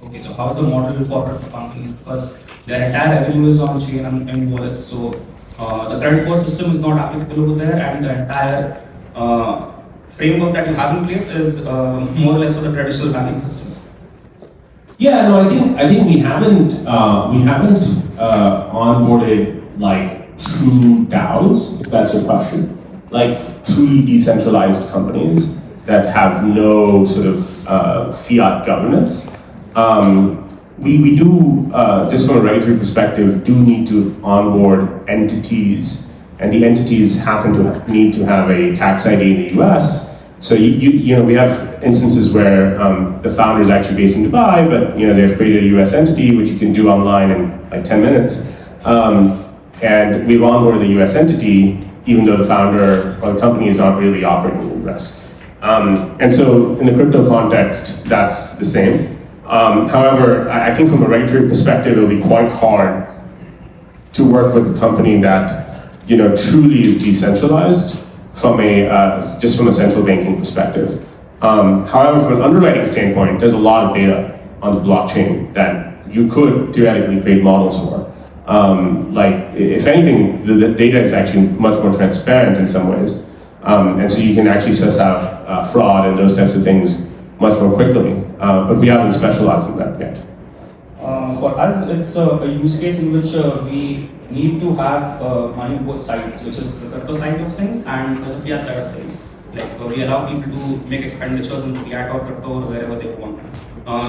Okay, so how's the model for crypto companies? Because their entire revenue is on chain and wallets, so the credit core system is not applicable over there, and the entire framework that you have in place is more or less for the traditional banking system. Yeah, no, I think we haven't onboarded true DAOs, if that's your question, truly decentralized companies that have no sort of fiat governance. We do, just from a regulatory perspective, do need to onboard entities, and the entities happen to need to have a tax ID in the US. So we have instances where the founder is actually based in Dubai, but they've created a US entity, which you can do online in 10 minutes. And we've onboarded the US entity, even though the founder or the company is not really operating in the US. And so in the crypto context, that's the same. However, I think from a regulatory perspective, it'll be quite hard to work with a company that truly is decentralized from just from a central banking perspective. However, from an underwriting standpoint, there's a lot of data on the blockchain that you could theoretically create models for. If anything, the data is actually much more transparent in some ways, and so you can actually suss out fraud and those types of things much more quickly, but we haven't specialized in that yet. For us, it's a use case in which we need to have money on both sides, which is the crypto side of things and the fiat side of things. We allow people to make expenditures in fiat or crypto or wherever they want.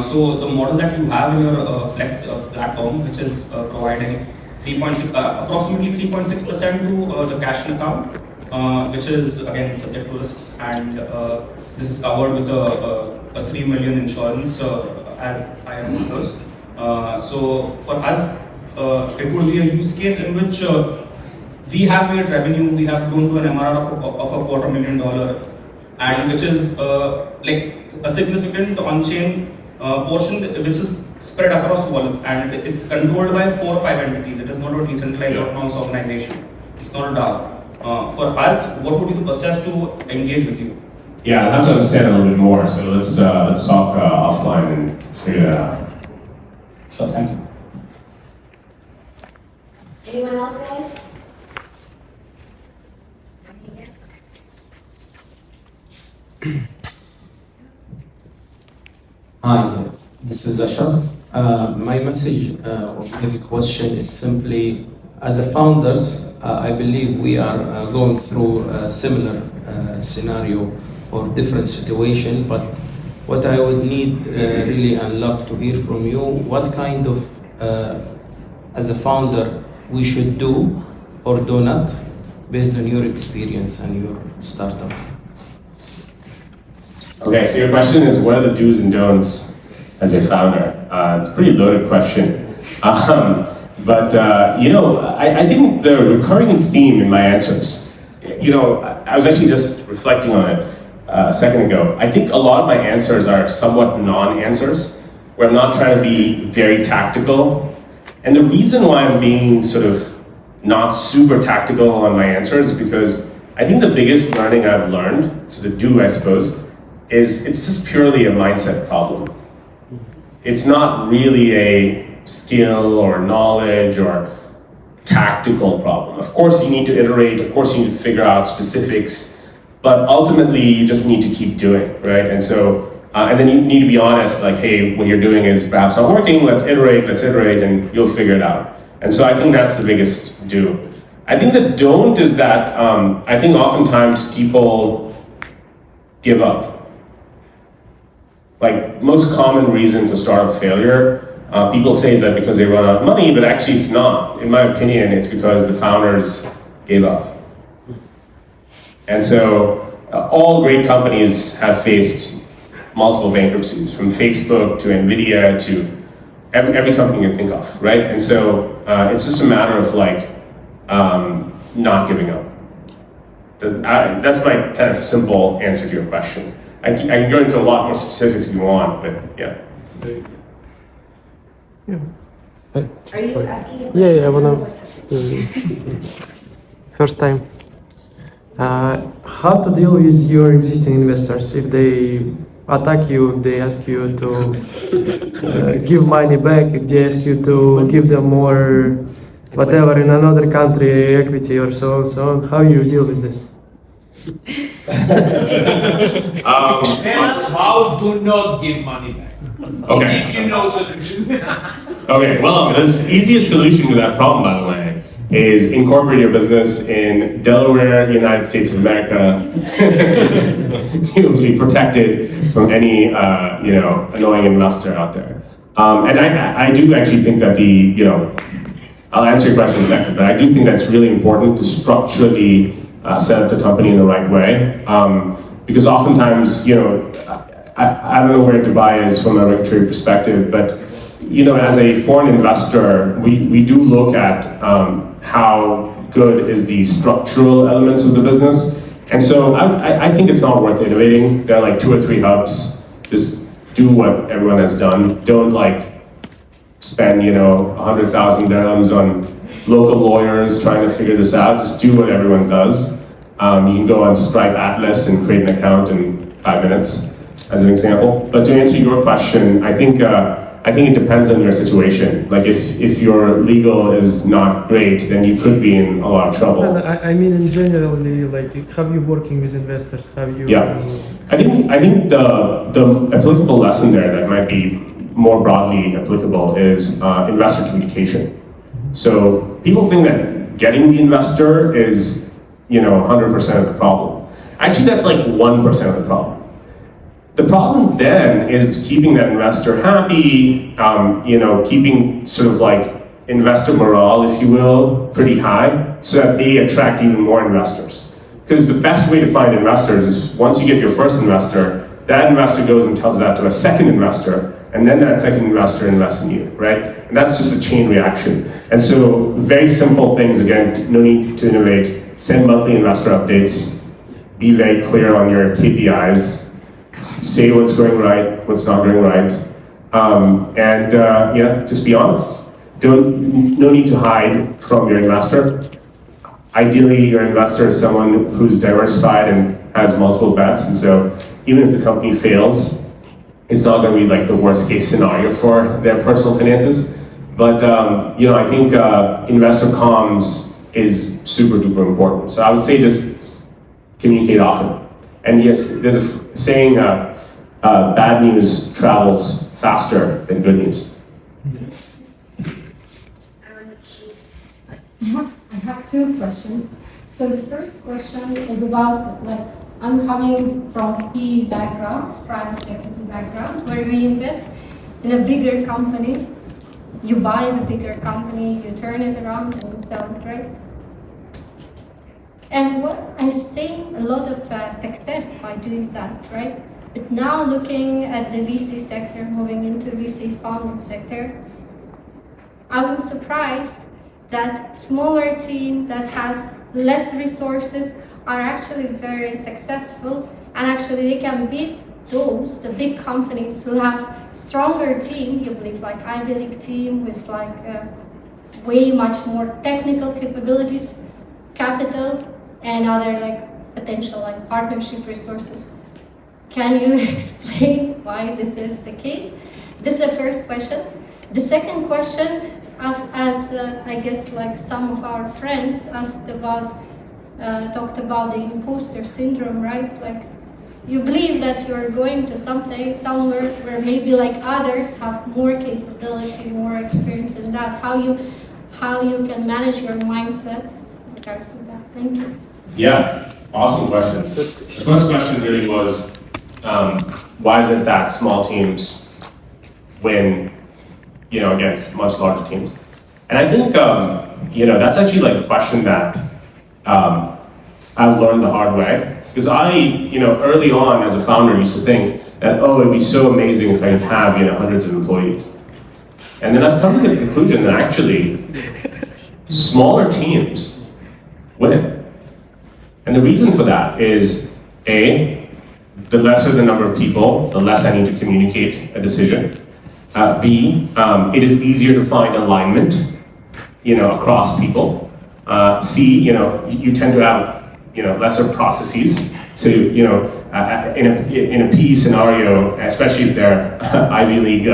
So the model that you have in your Flex platform, which is providing approximately 3.6% to the cash in account, which is again subject to risks, and this is covered with a 3 million insurance, as I am supposed. So for us, it would be a use case in which we have made revenue, we have grown to an MRR of $250,000, and which is a significant on-chain portion which is spread across wallets, and it's controlled by 4 or 5 entities. It is not a decentralized autonomous organization. It's not a DAO. For us, what would be the process to engage with you? Yeah, I have to understand a little bit more. So let's talk offline and figure that out. Sure, thank you. Anyone else, guys? Hi, this is Ashraf. My message or maybe question is simply, as a founders, I believe we are going through a similar scenario or different situation, but what I would need really and love to hear from you, what kind of, as a founder, we should do or do not based on your experience and your startup? Okay, so your question is what are the do's and don'ts as a founder? It's a pretty loaded question. I think the recurring theme in my answers, I was actually just reflecting on it a second ago. I think a lot of my answers are somewhat non-answers, where I'm not trying to be very tactical. And the reason why I'm being sort of not super tactical on my answers is because I think the biggest learning I've learned, so the do, I suppose, is it's just purely a mindset problem. It's not really a skill or knowledge or tactical problem. Of course you need to iterate, of course you need to figure out specifics, but ultimately you just need to keep doing, right? And so, and then you need to be honest, like, hey, what you're doing is perhaps not working, let's iterate, and you'll figure it out. And so I think that's the biggest do. I think the don't is that I think oftentimes people give up. Like, most common reason for startup failure, people say is that because they run out of money, but actually it's not. In my opinion, it's because the founders gave up. And so all great companies have faced multiple bankruptcies, from Facebook to NVIDIA to every company you can think of, right? And so it's just a matter of like not giving up. That's my kind of simple answer to your question. I can go into a lot more specifics if you want, but yeah. Are you asking? Yeah, I wanna. First time. How to deal with your existing investors if they attack you, if they ask you to give money back, if they ask you to give them more, whatever, in another country, equity or so on. How you deal with this? How do not give money back? Okay. If you know solution. Okay, well, the easiest solution to that problem, by the way, is incorporate your business in Delaware, United States of America. You'll be protected from any, annoying investor out there. And I do actually think that I'll answer your question in a second, but I do think that's really important to structurally set up the company in the right way. Because oftentimes, I don't know where Dubai is from a regulatory perspective, but as a foreign investor, we do look at how good is the structural elements of the business. And so I think it's not worth innovating. There are like 2 or 3 hubs. Just do what everyone has done. Don't spend 100,000 dirhams on local lawyers trying to figure this out. Just do what everyone does. You can go on Stripe Atlas and create an account in 5 minutes, as an example. But to answer your question, I think it depends on your situation. Like if your legal is not great, then you could be in a lot of trouble. No, I mean in general, like how you working with investors? How you? Yeah, I think the applicable lesson there that might be more broadly applicable is investor communication. So people think that getting the investor is 100% of the problem. Actually, that's like 1% of the problem. The problem then is keeping that investor happy, keeping sort of like investor morale, if you will, pretty high, so that they attract even more investors. Because the best way to find investors is once you get your first investor, that investor goes and tells that to a second investor, and then that second investor invests in you, right? And that's just a chain reaction. And so very simple things, again, no need to innovate. Send monthly investor updates, be very clear on your KPIs, say what's going right, what's not going right, just be honest. No need to hide from your investor. Ideally, your investor is someone who's diversified and has multiple bets, and so even if the company fails, it's not going to be like the worst case scenario for their personal finances. But I think investor comms is super duper important. So I would say just communicate often. And yes, there's a saying, bad news travels faster than good news. I have 2 questions. So the first question is about, I'm coming from PE background, private equity background, where we invest in a bigger company. You buy the bigger company, you turn it around and you sell it, right? And what I've seen a lot of success by doing that, right? But now looking at the VC sector, moving into VC funding sector, I'm surprised that smaller team that has less resources are actually very successful, and actually they can beat the big companies who have stronger team, you believe, like Ivy League team with like way much more technical capabilities, capital, and other like potential like partnership resources. Can you explain why this is the case? This is the first question. The second question, as I guess like some of our friends asked about, talked about the imposter syndrome, right? Like you believe that you're going to somewhere where maybe like others have more capability, more experience in that. How you can manage your mindset in regards to that? Thank you. Yeah, awesome questions. The first question really was, why is it that small teams win, against much larger teams? And I think, that's actually like a question that I've learned the hard way. Because I, early on as a founder used to think that, it'd be so amazing if I could have, hundreds of employees. And then I've come to the conclusion that actually smaller teams win. And the reason for that is, A, the lesser the number of people, the less I need to communicate a decision. B, it is easier to find alignment, across people. C, you tend to have, lesser processes. So, in a PE scenario, especially if they're Ivy League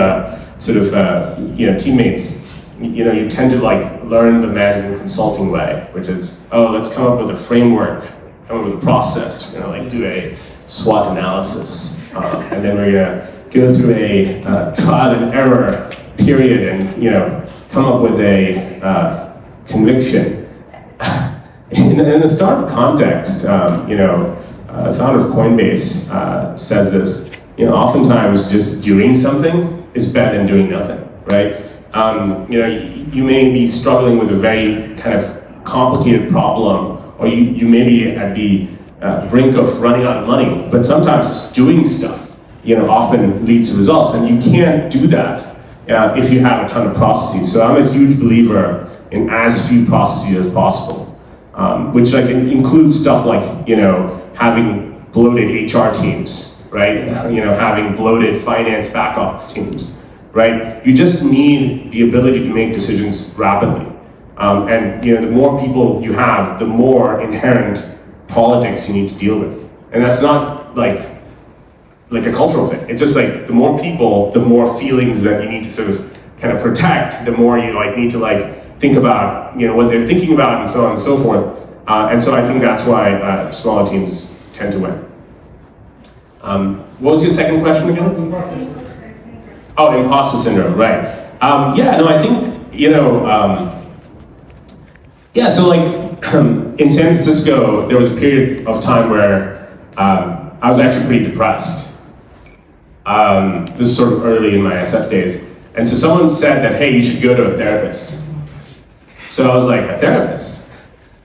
teammates, you tend to like learn the management consulting way, which is, let's come up with a framework, come up with a process, do a SWOT analysis, and then we're gonna go through a trial and error period and come up with a conviction. In the startup context, the founder of Coinbase says this. Oftentimes just doing something is better than doing nothing, right? You may be struggling with a very kind of complicated problem, or you may be at the brink of running out of money. But sometimes just doing stuff, often leads to results, and you can't do that if you have a ton of processes. So I'm a huge believer in as few processes as possible. Which like includes stuff like, having bloated HR teams, right? Having bloated finance back office teams, right? You just need the ability to make decisions rapidly. And the more people you have, the more inherent politics you need to deal with. And that's not like a cultural thing. It's just like the more people, the more feelings that you need to sort of kind of protect, the more you need to think about what they're thinking about and so on and so forth. And so I think that's why smaller teams tend to win. What was your second question again? Oh, imposter syndrome, right. I think, so in San Francisco, there was a period of time where I was actually pretty depressed. This is sort of early in my SF days. And so someone said that, hey, you should go to a therapist. So I was like, a therapist?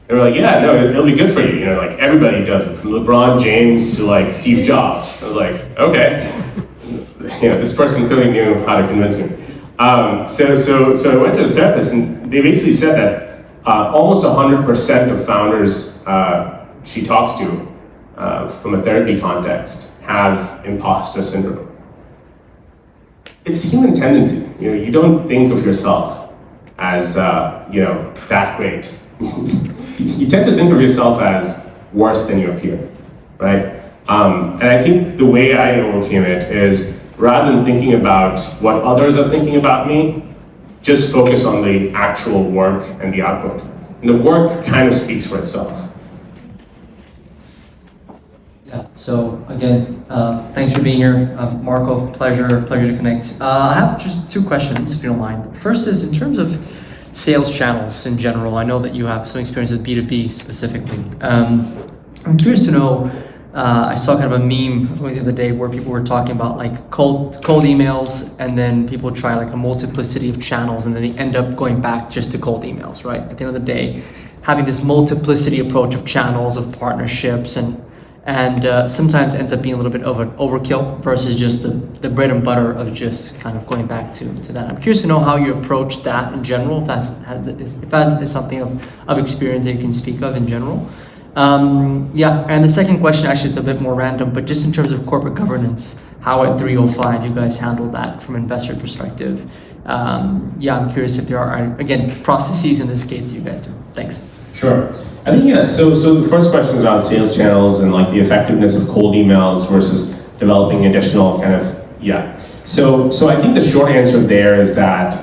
They were like, yeah, no, it'll be good for you. Everybody does it, from LeBron James to Steve Jobs. I was like, okay. This person clearly knew how to convince me. So I went to the therapist, and they basically said that almost 100% of founders she talks to from a therapy context have imposter syndrome. It's human tendency. You don't think of yourself as that great. You tend to think of yourself as worse than you appear, right? And I think the way I overcame it is, rather than thinking about what others are thinking about me, just focus on the actual work and the output. And the work kind of speaks for itself. Yeah, so again, thanks for being here. Marco, pleasure to connect. I have just two questions, if you don't mind. First is, in terms of sales channels in general, I know that you have some experience with B2B specifically. I'm curious to know, I saw kind of a meme the other day where people were talking about like cold emails, and then people try like a multiplicity of channels, and then they end up going back just to cold emails, right? At the end of the day, having this multiplicity approach of channels, of partnerships, and sometimes ends up being a little bit of an overkill versus just the bread and butter of just kind of going back to that. I'm curious to know how you approach that in general, if that is something of experience that you can speak of in general. Yeah, and the second question actually is a bit more random, but just in terms of corporate governance, how at 305 you guys handle that from investor perspective. Yeah, I'm curious if there are, again, processes in this case you guys do. Thanks. Sure. I think, yeah, so the first question is around sales channels and like the effectiveness of cold emails versus developing additional kind of, yeah. So I think the short answer there is that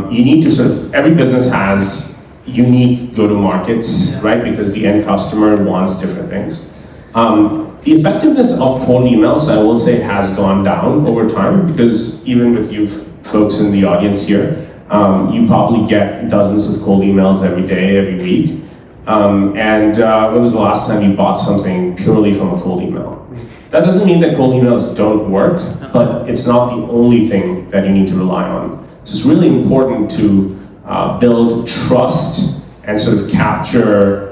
you need to sort of, every business has unique go-to-markets, right? Because the end customer wants different things. The effectiveness of cold emails, I will say, has gone down over time, because even with you folks in the audience here, you probably get dozens of cold emails every day, every week. When was the last time you bought something purely from a cold email? That doesn't mean that cold emails don't work, but it's not the only thing that you need to rely on. So it's really important to build trust and sort of capture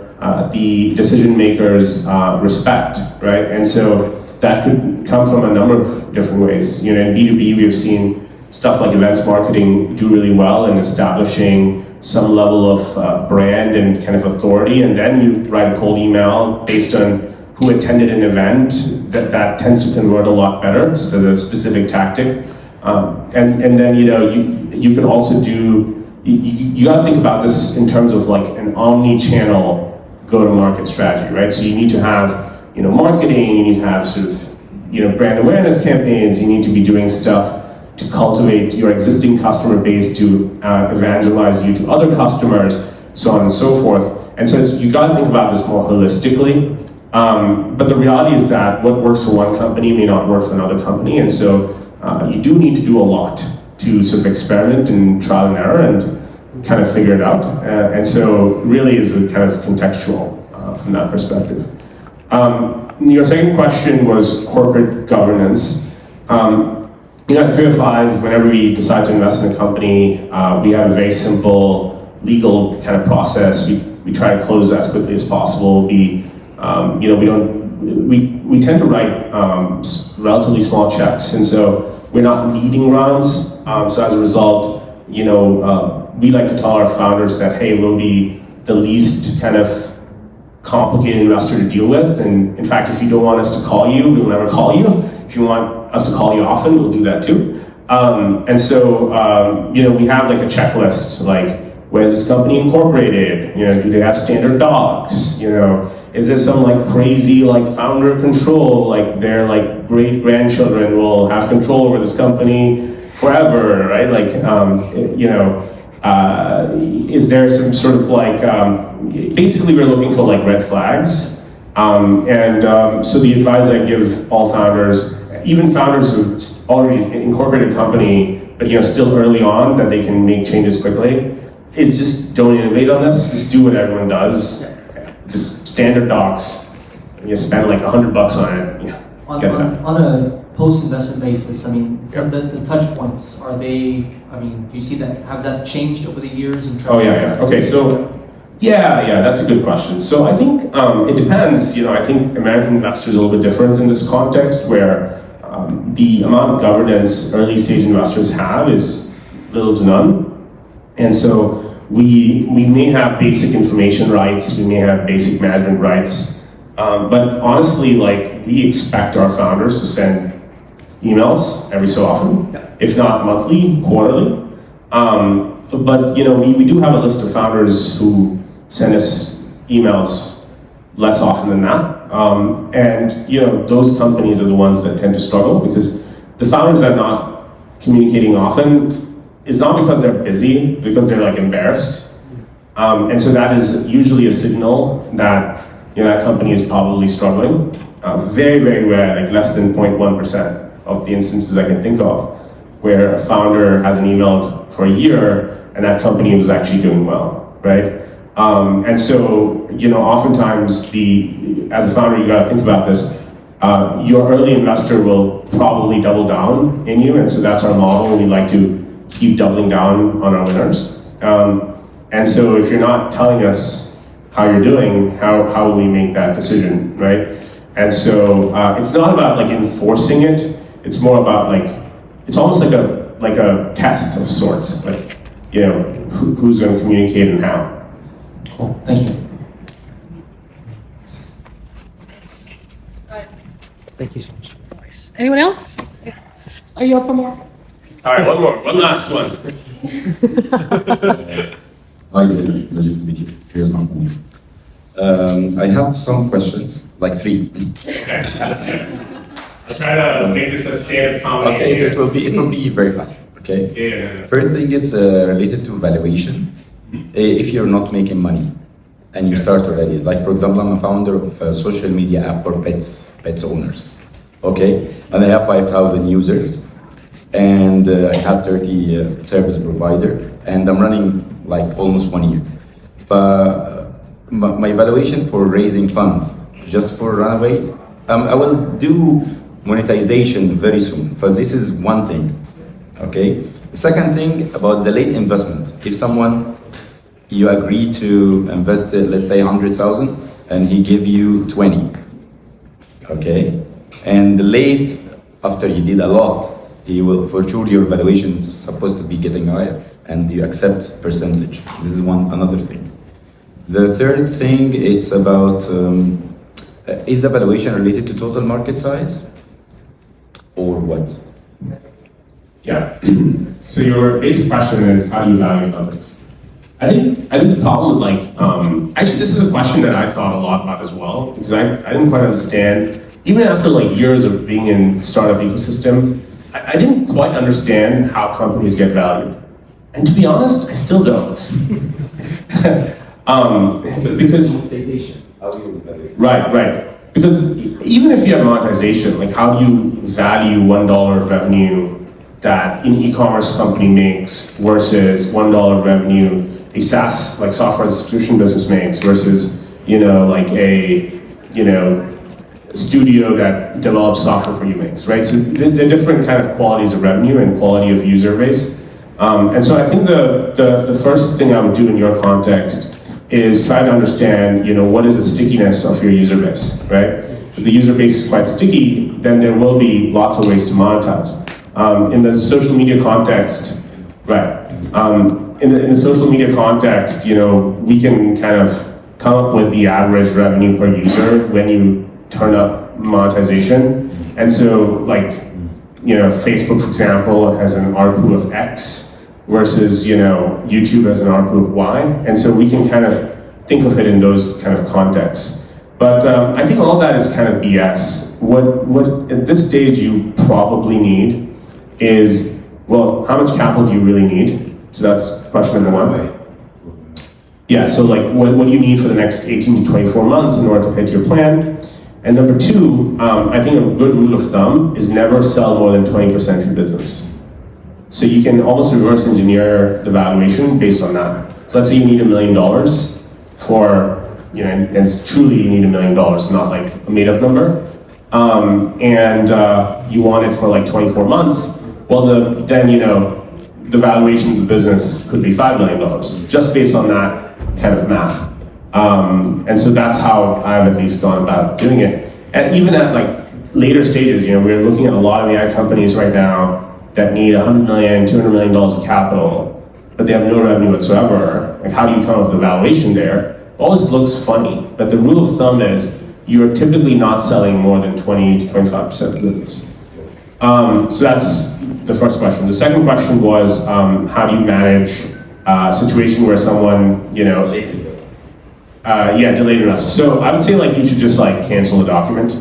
the decision maker's respect, right? And so that could come from a number of different ways. You know, in B2B, we have seen stuff like events marketing do really well in establishing some level of brand and kind of authority, and then you write a cold email based on who attended an event. That tends to convert a lot better, so the specific tactic. And then, you know, you can also do, you got to think about this in terms of like an omni-channel go-to-market strategy, right? So you need to have, you know, marketing, you need to have sort of, you know, brand awareness campaigns, you need to be doing stuff to cultivate your existing customer base, to evangelize you to other customers, so on and so forth. And so you got to think about this more holistically. But the reality is that what works for one company may not work for another company, and so you do need to do a lot to sort of experiment and trial and error and kind of figure it out. And so really is a kind of contextual from that perspective. Your second question was corporate governance. You know, at 305, whenever we decide to invest in a company, we have a very simple legal kind of process. We try to close as quickly as possible. You know, we tend to write relatively small checks, and so we're not leading rounds. So as a result, you know, we like to tell our founders that, hey, we'll be the least kind of complicated investor to deal with. And in fact, if you don't want us to call you, we'll never call you. If you want us to call you often, we'll do that too. And so, you know, we have like a checklist, like, where's this company incorporated? You know, do they have standard docs? You know, is there some like crazy like founder control, like their like great grandchildren will have control over this company forever, right? Like, you know, is there some sort of like, basically we're looking for like red flags. So the advice I give all founders, even founders who've already incorporated a company, but you know, still early on, that they can make changes quickly, is just don't innovate on this. Just do what everyone does. Just standard docs. And you spend like $100 on it. You know, on a post-investment basis, I mean, the touch points, are they, I mean, do you see that, has that changed over the years in terms of... yeah. Okay, so, yeah, that's a good question. So I think it depends. You know, I think American investors are a little bit different in this context, where the amount of governance early stage investors have is little to none. And so we may have basic information rights, we may have basic management rights, but honestly, like, we expect our founders to send emails every so often, if not monthly, quarterly. But you know, we do have a list of founders who send us emails less often than that. And you know, those companies are the ones that tend to struggle, because the founders that are not communicating often is not because they're busy, because they're like embarrassed. And so that is usually a signal that, you know, that company is probably struggling. Very, very rare, like less than 0.1% of the instances I can think of, where a founder hasn't emailed for a year and that company was actually doing well, right? And so, oftentimes as a founder, you gotta think about this. Your early investor will probably double down in you, and so that's our model. We like to keep doubling down on our winners. And so if you're not telling us how you're doing, how will we make that decision, right? And so it's not about like enforcing it. It's more about it's almost like a test of sorts. Like, who's going to communicate and how. Cool, thank you. Thank you so much. Nice. Anyone else? Are you up for more? All right, one more, one last one. Hi, Zaid. Pleasure to meet you. Here's my point. I have some questions, like 3. Okay. I'll try to make this a standard comedy. Okay, it will be very fast. Okay. Yeah. First thing is related to valuation. If you're not making money and you start already, like for example, I'm a founder of a social media app for pets owners. Okay, and I have 5,000 users, and I have 30 service provider, and I'm running like almost 1 year. My valuation for raising funds, just for runaway, I will do monetization very soon. This is one thing. Okay. The second thing about the late investment. If you agree to invest, let's say 100,000, and he give you 20. Okay, and late after you did a lot, he will for sure your valuation is supposed to be getting higher, and you accept percentage. This is another thing. The third thing, it's about is the valuation related to total market size, or what? Yeah. So your basic question is how do you value others? I think the problem with actually this is a question that I thought a lot about as well, because I didn't quite understand, even after years of being in the startup ecosystem, I didn't quite understand how companies get valued. And to be honest, I still don't. Because monetization, how do you value? Right. Because even if you have monetization, how do you value $1 of revenue that an e-commerce company makes versus $1 of revenue a SaaS, software as a subscription business makes versus, a studio that develops software for you makes, right? So they're different kind of qualities of revenue and quality of user base. And so I think the first thing I would do in your context is try to understand, what is the stickiness of your user base, right? If the user base is quite sticky, then there will be lots of ways to monetize. In the social media context, right? In the social media context, we can kind of come up with the average revenue per user when you turn up monetization. And so, Facebook, for example, has an ARPU of X versus, YouTube has an ARPU of Y. And so we can kind of think of it in those kind of contexts. But I think all that is kind of BS. What at this stage you probably need is, well, how much capital do you really need? So that's question number 1. Yeah, so what do you need for the next 18 to 24 months in order to hit your plan? And number 2, I think a good rule of thumb is never sell more than 20% of your business. So you can almost reverse engineer the valuation based on that. So let's say you need $1 million for, and it's truly you need $1 million, not a made up number. And you want it for 24 months. Well, then the valuation of the business could be $5 million, just based on that kind of math. And so that's how I've at least gone about doing it. And even at later stages, we're looking at a lot of AI companies right now that need $100 million, $200 million of capital, but they have no revenue whatsoever. How do you come up with a valuation there? All this looks funny, but the rule of thumb is you're typically not selling more than 20 to 25% of the business. So that's the first question. The second question was, how do you manage a situation where someone, delayed investment. So I would say you should just cancel the document.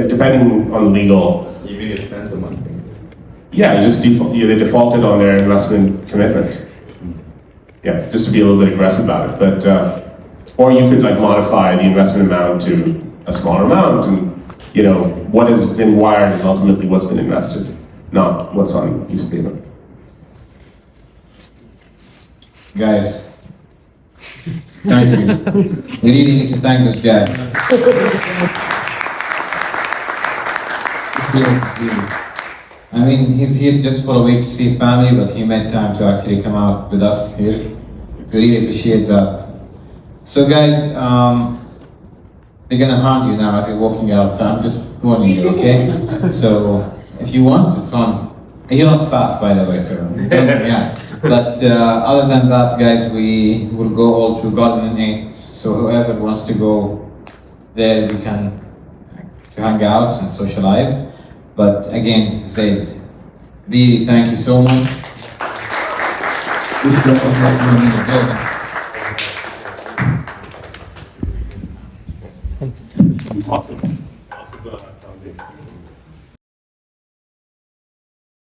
Depending on legal. You mean spend the money? Yeah, they defaulted on their investment commitment. Yeah, just to be a little bit aggressive about it. But, or you could modify the investment amount to a smaller amount, and what has been wired is ultimately what's been invested, not what's on a piece of paper. Guys, thank you. We really need to thank this guy. I mean, he's here just for a week to see family, but he made time to actually come out with us here. We really appreciate that. So guys, they're gonna haunt you now as you're walking out, so I'm just warning you, okay? So if you want, just run. He runs fast, by the way, so yeah. But other than that, guys, we will go all to Goldman 8. So whoever wants to go there, we can hang out and socialize. But again, Zaid, really thank you so much. Awesome.